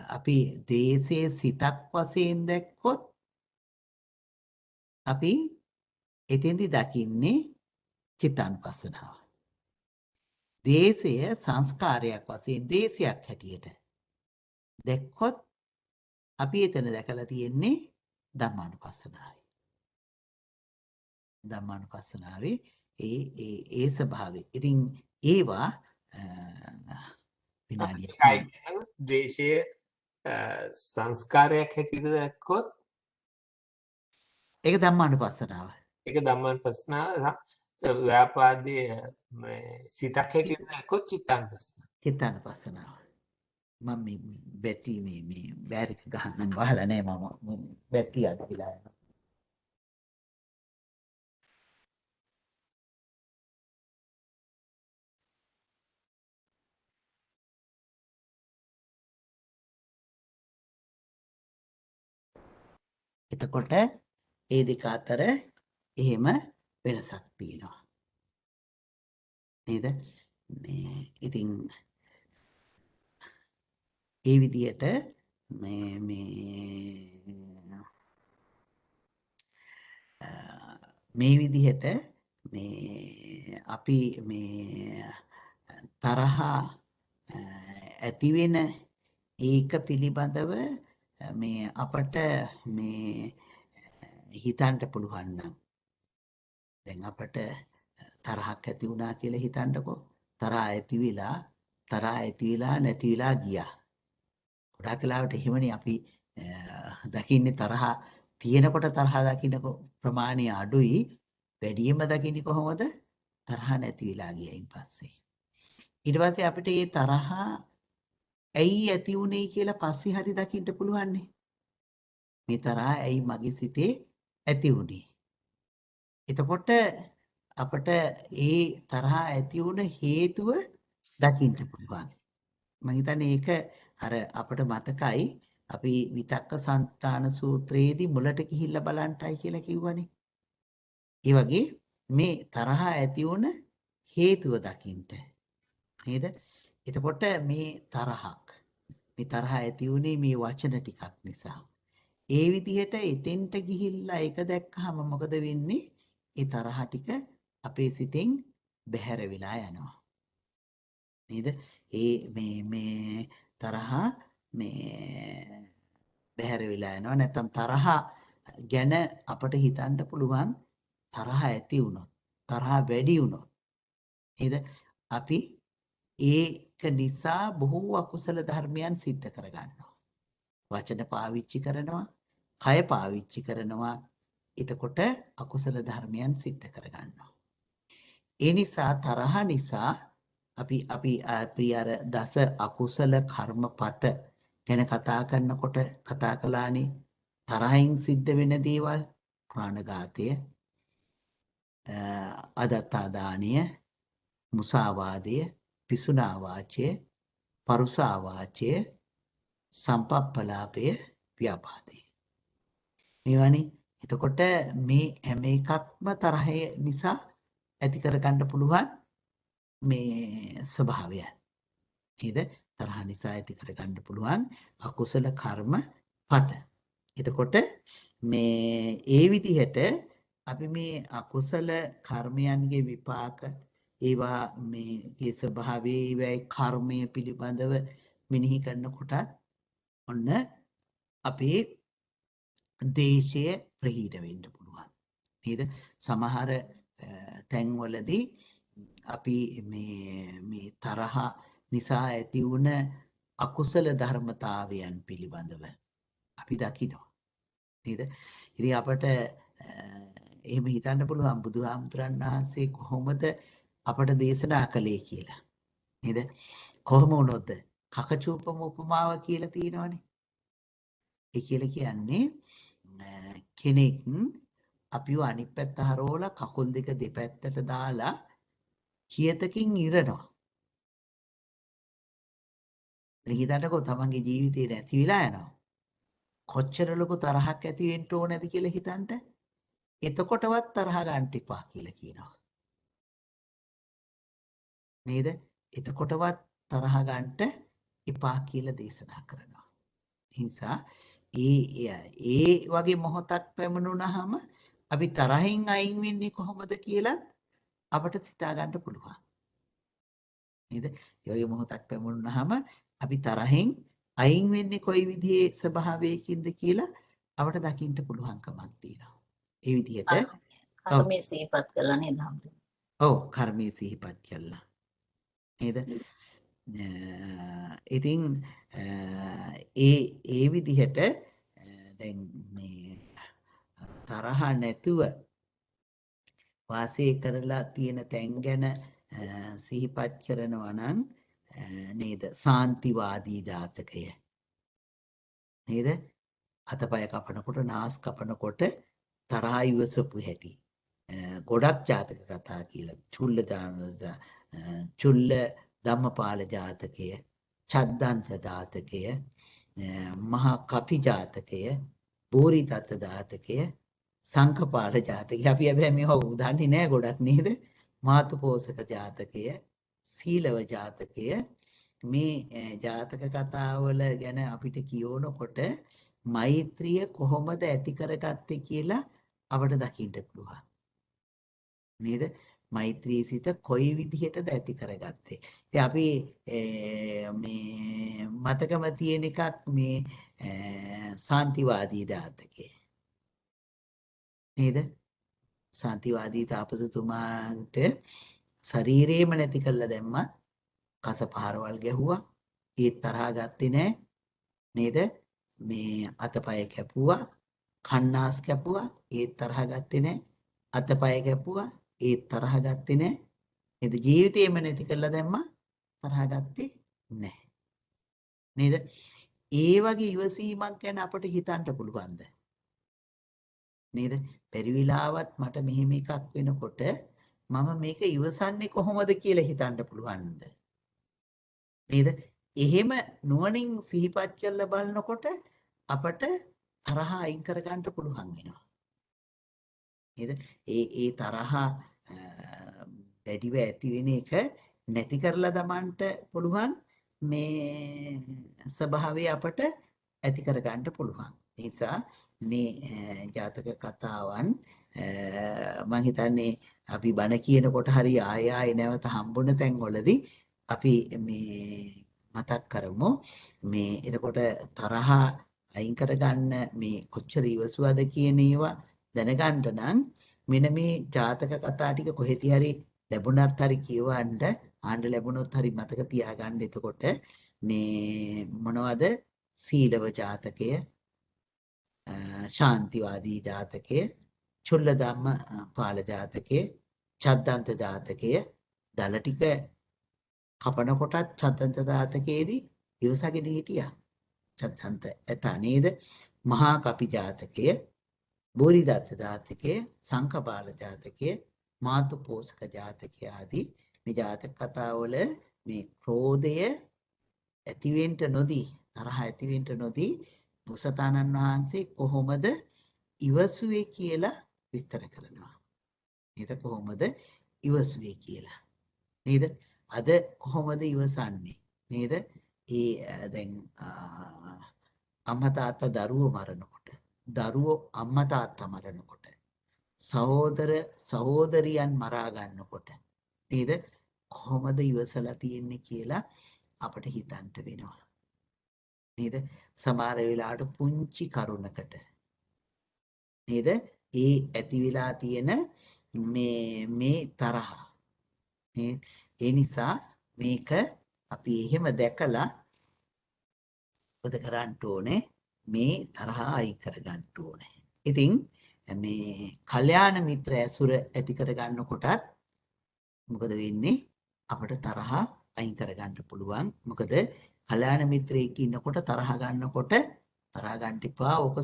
අපි දේශයේ සිතක් වශයෙන් දැක්කොත් අපි එතෙන්දි දකින්නේ චිත්තානුපස්සනාව. දේශය සංස්කාරයක් වශයෙන් දේශයක් හැටියට දැක්කොත් අපි එතන දැකලා තියෙන්නේ ධම්මානුපස්සනාවයි. ධම්මානුපස්සනාවේ ඒ ස්වභාවය. ඉතින් ඒවා විනාඩියක් ඒකයි කියනවා, ද්වේෂය සංස්කාරයක් හැටියට දැක්කොත් ඒක ධම්මානුපස්සනාව. ඒක ධම්මානුපස්සනාව, ව්‍යාපාදයේ සිතක් හැටියට දැක්කොත් චිත්තානුපස්සනාව. චිත්තානුපස්සනාව. මම මේ බැටරි මේ බෑරික ගහන්න වහලා නැහැ මම බැටරි අඩු වෙලා යනවා. එතකොට ඒ දෙක අතර එහෙම වෙනසක් තියෙනවා. නේද? ඉතින් ඒ විදිහට මේ විදිහට අපි තරහ ඇති වෙන ඒක පිළිබඳව අපට හිතන්න පුළුවන් නම් දැන් අපට තරහක් ඇති වුණා කියලා හිතන්නකෝ. තරහ ඇති වෙලා නැති වෙලා ගියා. ගොඩාක් වෙලාවට එහෙමනේ අපි දකින්නේ තරහ තියෙනකොට තරහ දකින්න ප්‍රමාණය අඩුයි. වැඩියෙන්ම දකින්නේ කොහොමද? තරහ නැති වෙලා ගියයින් පස්සේ. ඊට පස්සේ අපිට මේ තරහ ඇයි ඇති වුනේ කියලා පස්සේ හරි දකින්න පුළුවන්නේ. මේ තරහ ඇයි මගේ සිතේ ඇති වුනේ? එතකොට අපට ඒ තරහ ඇති වුණ හේතුව දකින්න පුළුවන්. මම හිතන්නේ ඒක අර අපට මතකයි අපි විතක්ක සංතාන සූත්‍රයේදී මුලට ගිහිල්ලා බලන්ටයි කියලා කිව්වනේ. ඒ වගේ මේ තරහ ඇති වුණ හේතුව දකින්න. නේද? එතකොට මේ තරහ ඇති වුණේ මේ වචන ටිකක් නිසා. ඒ විදිහට එතෙන්ට ගිහිල්ලා ඒක දැක්කහම මොකද වෙන්නේ? ඒ තරහ ටික අපේ සිතෙන් බැහැර වෙලා යනවා. නේද? ඒ මේ තරහ බැහැර වෙලා යනවා. නැත්නම් තරහ ගැන අපට හිතන්න පුළුවන් තරහ ඇති වුණොත්, තරහ වැඩි වුණොත් නේද? අපි ඒක නිසා බොහෝ අකුසල ධර්මයන් සිද්ධ කරගන්නවා. වචන පාවිච්චි කරනවා, කය පාවිච්චි කරනවා. එතකොට අකුසල ධර්මයන් සිද්ධ කරගන්නවා. ඒ නිසා තරහ නිසා අපි අර දස අකුසල කර්මපත ගැන කතා කරනකොට කතා කළානේ. තරහින් සිද්ධ වෙන දේවල් ප්‍රාණඝාතය, අදත්තා දානය, මුසාවාදය, පිසුනා වාචය, පරුසා වාචය, සම්පප්පලාපය, ව්‍යාපාදය. මේවනේ. එතකොට මේ හැම එකක්ම තරහය නිසා ඇති කරගන්න පුළුවන් මේ ස්වභාවයන්. නේද? තරහ නිසා ඇති කරගන්න පුළුවන් අකුසල කර්ම පත. එතකොට මේ ඒ විදිහට අපි මේ අකුසල කර්මයන්ගේ විපාක ඒවා මේ ස්වභාවයේ ඒවායි කර්මය පිළිබඳව මෙනෙහි කරනකොට ඔන්න අපේ දේශය ප්‍රහීන වෙන්න පුළුවන්. නේද? සමහර තැන්වලදී අපි මේ තරහ නිසා ඇති වුණ අකුසල ධර්මතාවයන් පිළිබඳව අපි දකිනවා නේද? ඉතින් අපට එහෙම හිතන්න පුළුවන් බුදුහාමුදුරන් වහන්සේ කොහොමද අපට දේශනා කළේ කියලා නේද? කොහොම වුණොත්ද කකචූපම උපමාව කියලා තියෙනවනේ. ඒ කියලා කියන්නේ කෙනෙක් අපිව අනිත් පැත්ත හරවලා කකුල් දෙක දෙපැත්තට දාලා කියතකින් ඉරනවා. දැන් හිතන්නකෝ තමන්ගේ ජීවිතේ නැති වෙලා යනවා. කොච්චර ලොකු තරහක් ඇති වෙන්න ඕනද කියලා හිතන්න. එතකොටවත් තරහ ගන්න එපා කියලා කියනවා. නේද? එතකොටවත් තරහ ගන්නට එපා කියලා දේශනා කරනවා. ඒ නිසා ඒ වගේ මොහොතක් පැමුණුනහම අපි තරහින් අයින් වෙන්නේ කොහොමද කියලා අපට සිතා ගන්න පුළුවන්. නේද? ඒ වගේ මොහොතක් පැමුණුනහම අපි තරහින් අයින් වෙන්නේ කොයි විදිහේ ස්වභාවයකින්ද කියලා අපට දකින්න පුළුවන්කමක් තියෙනවා. ඒ විදිහට කර්මයේ සිහිපත් කළා නේද හම්බුනේ? ඔව් කර්මයේ සිහිපත් කළා. නේද? ඉතින් ඒ විදිහට දැන් මේ තරහ නැතුව වාසය කරලා තියෙන තැන් ගැන සිහිපත් කරනවා නම් නේද? සාන්තිවාදී ජාතකය. නේද? අතපය කපනකොට නාස් කපනකොට තරහ ඉවසපු හැටි. ගොඩක් ජාතක කතා කියලා. චුල්ල ධම්මපාල ජාතකය, චද්දන්ත ජාතකය, මහා කපි ජාතකය, බෝරිතත් ජාතකය, සංකපාල ජාතකය. අපි හැබැයි මේවා උදාන්නේ නැහැ ගොඩක් නේද? මාතුපෝසක ජාතකය, සීලව ජාතකය. මේ ජාතක කතාවල ගැන අපිට කියවනකොට මෛත්‍රිය කොහොමද ඇති කරගත්තේ කියලා අපට දකින්න පුළුවන්. නේද? මෛත්‍රී සිත කොයි විදිහටද ඇති කරගත්තේ? ඉතින් අපි මේ මතකම තියෙන එකක් මේ සාන්තිවාදී ජාතකය. නේද? සාන්තිවාදී තාපසතුමාට ශරීරේම නැති කළා දැම්මත් කස පහරවල් ගැහුවා. ඒත් තරහ ගත්තේ නැහැ. නේද? මේ අතපය කැපුවා, කන්නාස් කැපුවා, ඒත් තරහ ගත්තේ නැහැ. අතපය කැපුවා, ඒත් තරහ ගත්තේ නැහැ. නේද? ජීවිතේම නැති කළා දැම්මා තරහ ගත්තේ නැහැ. නේද? ඒ වගේ ඉවසීමක් ගැන අපට හිතන්න පුළුවන්ද? නේද? පරිවිලාවත් මට මෙහෙම එකක් වෙනකොට මම මේක ඉවසන්නේ කොහොමද කියලා හිතන්න පුළුවන්ද? නේද? එහෙම නුවණින් සිහිපත් කරලා බලනකොට අපට තරහ අයින් කරගන්න පුළුවන් වෙනවා. නේද? ඒ තරහ දැඩිව ඇති වෙන එක නැති කරලා දමන්න පුළුවන් මේ ස්වභාවය අපට ඇති කරගන්න පුළුවන්. ඒ නිසා මේ ජාතක කතාවන් මම හිතන්නේ අපි බණ කියනකොට හරි ආය ආය නැවත හම්බුන තැන්වලදී අපි මේ මතක් කරමු. මේ එතකොට තරහ අයින් කරගන්න මේ කොච්චර ඉවසුවද කියන ඒවා දැනගන්න නම් මෙන්න මේ ජාතක කතා ටික කොහෙති හරි ලැබුණත් හරි කියවන්න ආන්න ලැබුණොත් හරි මතක තියාගන්න. එතකොට මේ මොනවද? සීලව ජාතකය, ශාන්තිවාදී ජාතකය, චුල්ල ධම්ම පාල ජාතකය, චද්දන්ත ජාතකය. දල ටික කපන කොටත් චද්දන්ත ජාතකයේදී ඉවසගෙන හිටියා. චද්දන්ත ඇත නේද? මහා කපි ජාතකය, බෝරිදත්ත ජාතකය, සංකපාල ජාතකය, මාතුපෝසක ජාතකය ආදී මේ ජාතක කතාවල මේ ක්‍රෝධය ඇතිවෙන්න නොදී, තරහ ඇතිවෙන්න නොදී බුසතාණන් වහන්සේ කොහොමද ඉවසුවේ කියලා විස්තර කරනවා. නේද? කොහොමද ඉවසුවේ කියලා. නේද? අද කොහොමද ඉවසන්නේ? නේද? දැන් අම්මා තාත්තා දරුවෝ මරනකොට, දරුවෝ අම්මා තාත්තා මරනකොට, සහෝදර සහෝදරියන් මරා ගන්නකොට නේද? කොහොමද ඉවසලා තියෙන්නේ කියලා අපිට හිතන්න වෙනවා. නේද? සමහර වෙලාවට පුංචි කරුණකට නේද? ඒ ඇති වෙලා තියෙන මේ තරහ ඒ නිසා මේක අපි එහෙම දැකලා මොකද කරන්න ඕනේ මේ තරහ අයින් කරගන්න ඕනේ. ඉතින් මේ කල්යාණ මිත්‍ර ඇසුර ඇති කරගන්නකොටත් මොකද වෙන්නේ අපිට තරහ අයින් කරගන්න පුළුවන්. මොකද කල්යාණ මිත්‍රයෙක් ඉන්නකොට තරහ ගන්නකොට තරහ ගන්න එපා. ඕක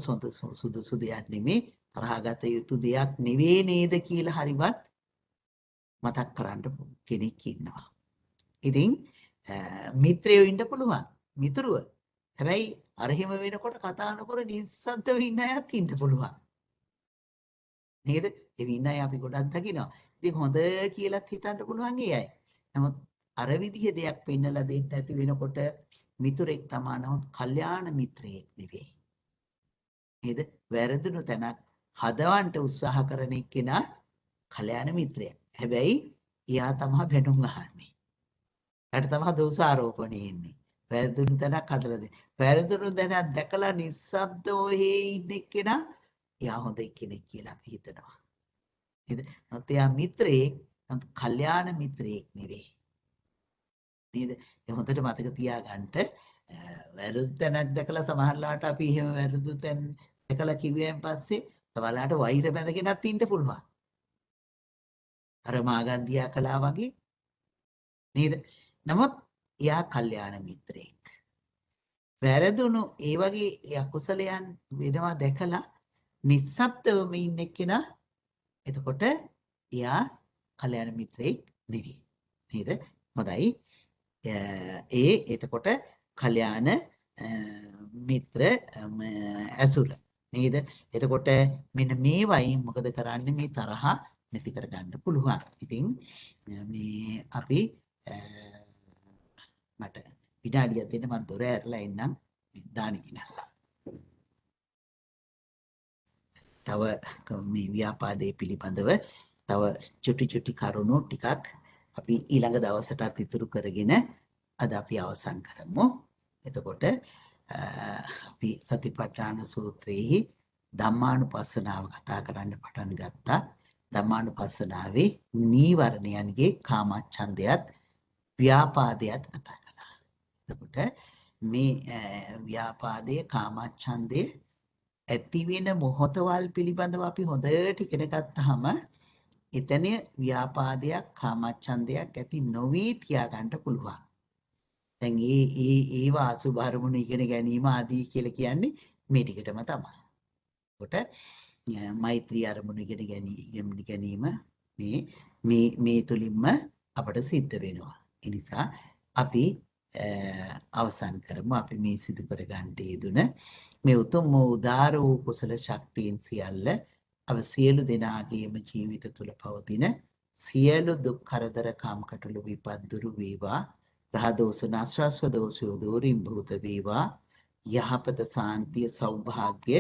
සුදුසු දෙයක් නෙමෙයි. තරහ ගත යුතු දෙයක් නෙවෙයි නේද කියලා හරිවත් මතක් කරන්න කෙනෙක් ඉන්නවා. ඉතින් මිත්‍රයෝ ඉන්න පුළුවන්. මිතුරුව. හැබැයි අර හිම වෙනකොට කතා නොකර නිස්සද්දව ඉන්න අයත් ඉන්න පුළුවන්. නේද? ඒ ඉන්න අය අපි ගොඩක් දකිනවා. ඉතින් හොඳ කියලාත් හිතන්න පුළුවන් ඒ අය. නමුත් අර විදිහ දෙයක් පෙන්නලා දෙන්න ඇති වෙනකොට මිතුරෙක් තමයි නමුත් කල්යාණ මිත්‍රයෙක් නෙවෙයි. නේද? වැරදුණු තැනක් හදවන්න උත්සාහ කරන එක්කෙනා කල්යාණ මිත්‍රයෙක්. හැබැයි එයා තමයි බැනුම් අහන්නේ. එයාට තමයි දෝෂාරෝපණය එන්නේ. වැරදුණු තැනක් හදලා දෙන්න. වැරදුණු තැනක් දැකලා නිස්සබ්දව ඉන්න එක්කෙනා එයා හොඳ කෙනෙක් කියලා අපි හිතනවා. නේද? නැත්නම් එයා මිත්‍රයෙක්, කල්යාණ මිත්‍රයෙක් නෙවෙයි. නේද? ඒ හොඳට මතක තියාගන්න වැරදු තැනක් දැකලා සමහරලාට අපි එහෙම වැරදු තැන් දැකලා කිව්වයන් පස්සේ සමහරලාට වෛර බැඳගෙනත් ඉන්න පුළුවන්. අර මාගන්දියා කළා වගේ නේද? නමුත් එයා කල්යාණ මිත්‍රයෙක්. වැරදුණු ඒ වගේ අකුසලයන් වෙනවා දැකලා නිස්සබ්දවම ඉන්න කෙනා එතකොට එයා කල්යාණ මිත්‍රයෙක් නෙවෙයි. නේද? හොඳයි. එතකොට කල්යාණ මිත්‍ර ඇසුර නේද? එතකොට මෙන්න මේ වයින් මොකද කරන්නේ මේ තරහ නැති කරගන්න පුළුවන්. ඉතින් මේ අපි මට විනාඩියක් දෙන්න මම දොර ඇරලා එන්නම් දානි ගිනල්ලා. තව මේ ව්‍යාපාදයේ පිළිබඳව තව චුටි කරුණු ටිකක් අපි ඊළඟ දවසටත් ඉතුරු කරගෙන අද අපි අවසන් කරමු. එතකොට අපි සතිපට්ඨාන සූත්‍රයේ ධම්මානුපස්සනාව කතා කරන්න පටන් ගත්තා. ධම්මානුපස්සනාවේ නීවරණයන්ගේ කාමච්ඡන්දයත් ව්‍යාපාදයත් කතා කළා. එතකොට මේ ව්‍යාපාදයේ කාමච්ඡන්දයේ ඇති වෙන මොහොතවල් පිළිබඳව අපි හොඳට ඉගෙන ගත්තාම එතන ව්‍යාපාදයක් කාමච්ඡන්දයක් ඇති නොවි තියාගන්න පුළුවන්. දැන් ඒ වාසුභ අරමුණු ඉගෙන ගැනීම ආදී කියලා කියන්නේ මේ ටිකටම තමයි. කොට මෛත්‍රී අරමුණු ඉගෙන ගැනීම මේ තුලින්ම අපට සිද්ධ වෙනවා. ඒ නිසා අපි අවසන් කරමු. අපි මේ සිදු කර ගන්න යෙදුන මේ උතුම් උදාර වූ කුසල ශක්තියින් සියල්ල අප සියලු දෙනාගේම ජීවිත තුළ පවතින සියලු දුක් කරදර කාමකටළු විපත් දුරු වේවා. රහදෝස නාස්වාස්ව දෝෂෝ දෝරින් භූත වේවා. යහපත සාන්තිය සෞභාග්‍ය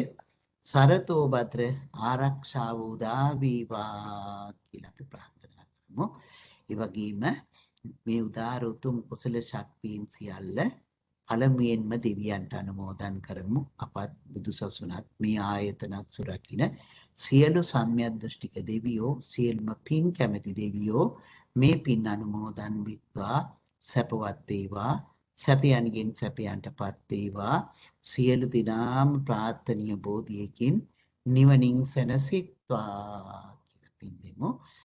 සරතෝ භද්‍ර ආරක්ෂාව උදා වේවා කියලා අපි ප්‍රාර්ථනා කරමු. ඒ වගේම මේ උදාර උතුම් කුසල ශක්තියින් සියල්ල පළමුවෙන්ම දෙවියන්ට අනුමෝදන් කරමු. අපත් බුදුසසුනත් මේ ආයතනත් සුරකින්න සියලු සම්‍යක් දෘෂ්ටික දෙවියෝ සියලුම පින් කැමැති දෙවියෝ මේ පින් අනුමෝදන් විත්වා සැපවත් වේවා. සැපයන්ගෙන් සැපයන්ටපත් වේවා. සියලු දිනාම ප්‍රාර්ථනීය බෝධියකින් නිවනින් සැනසෙත්වා කියලා පින් දෙමු.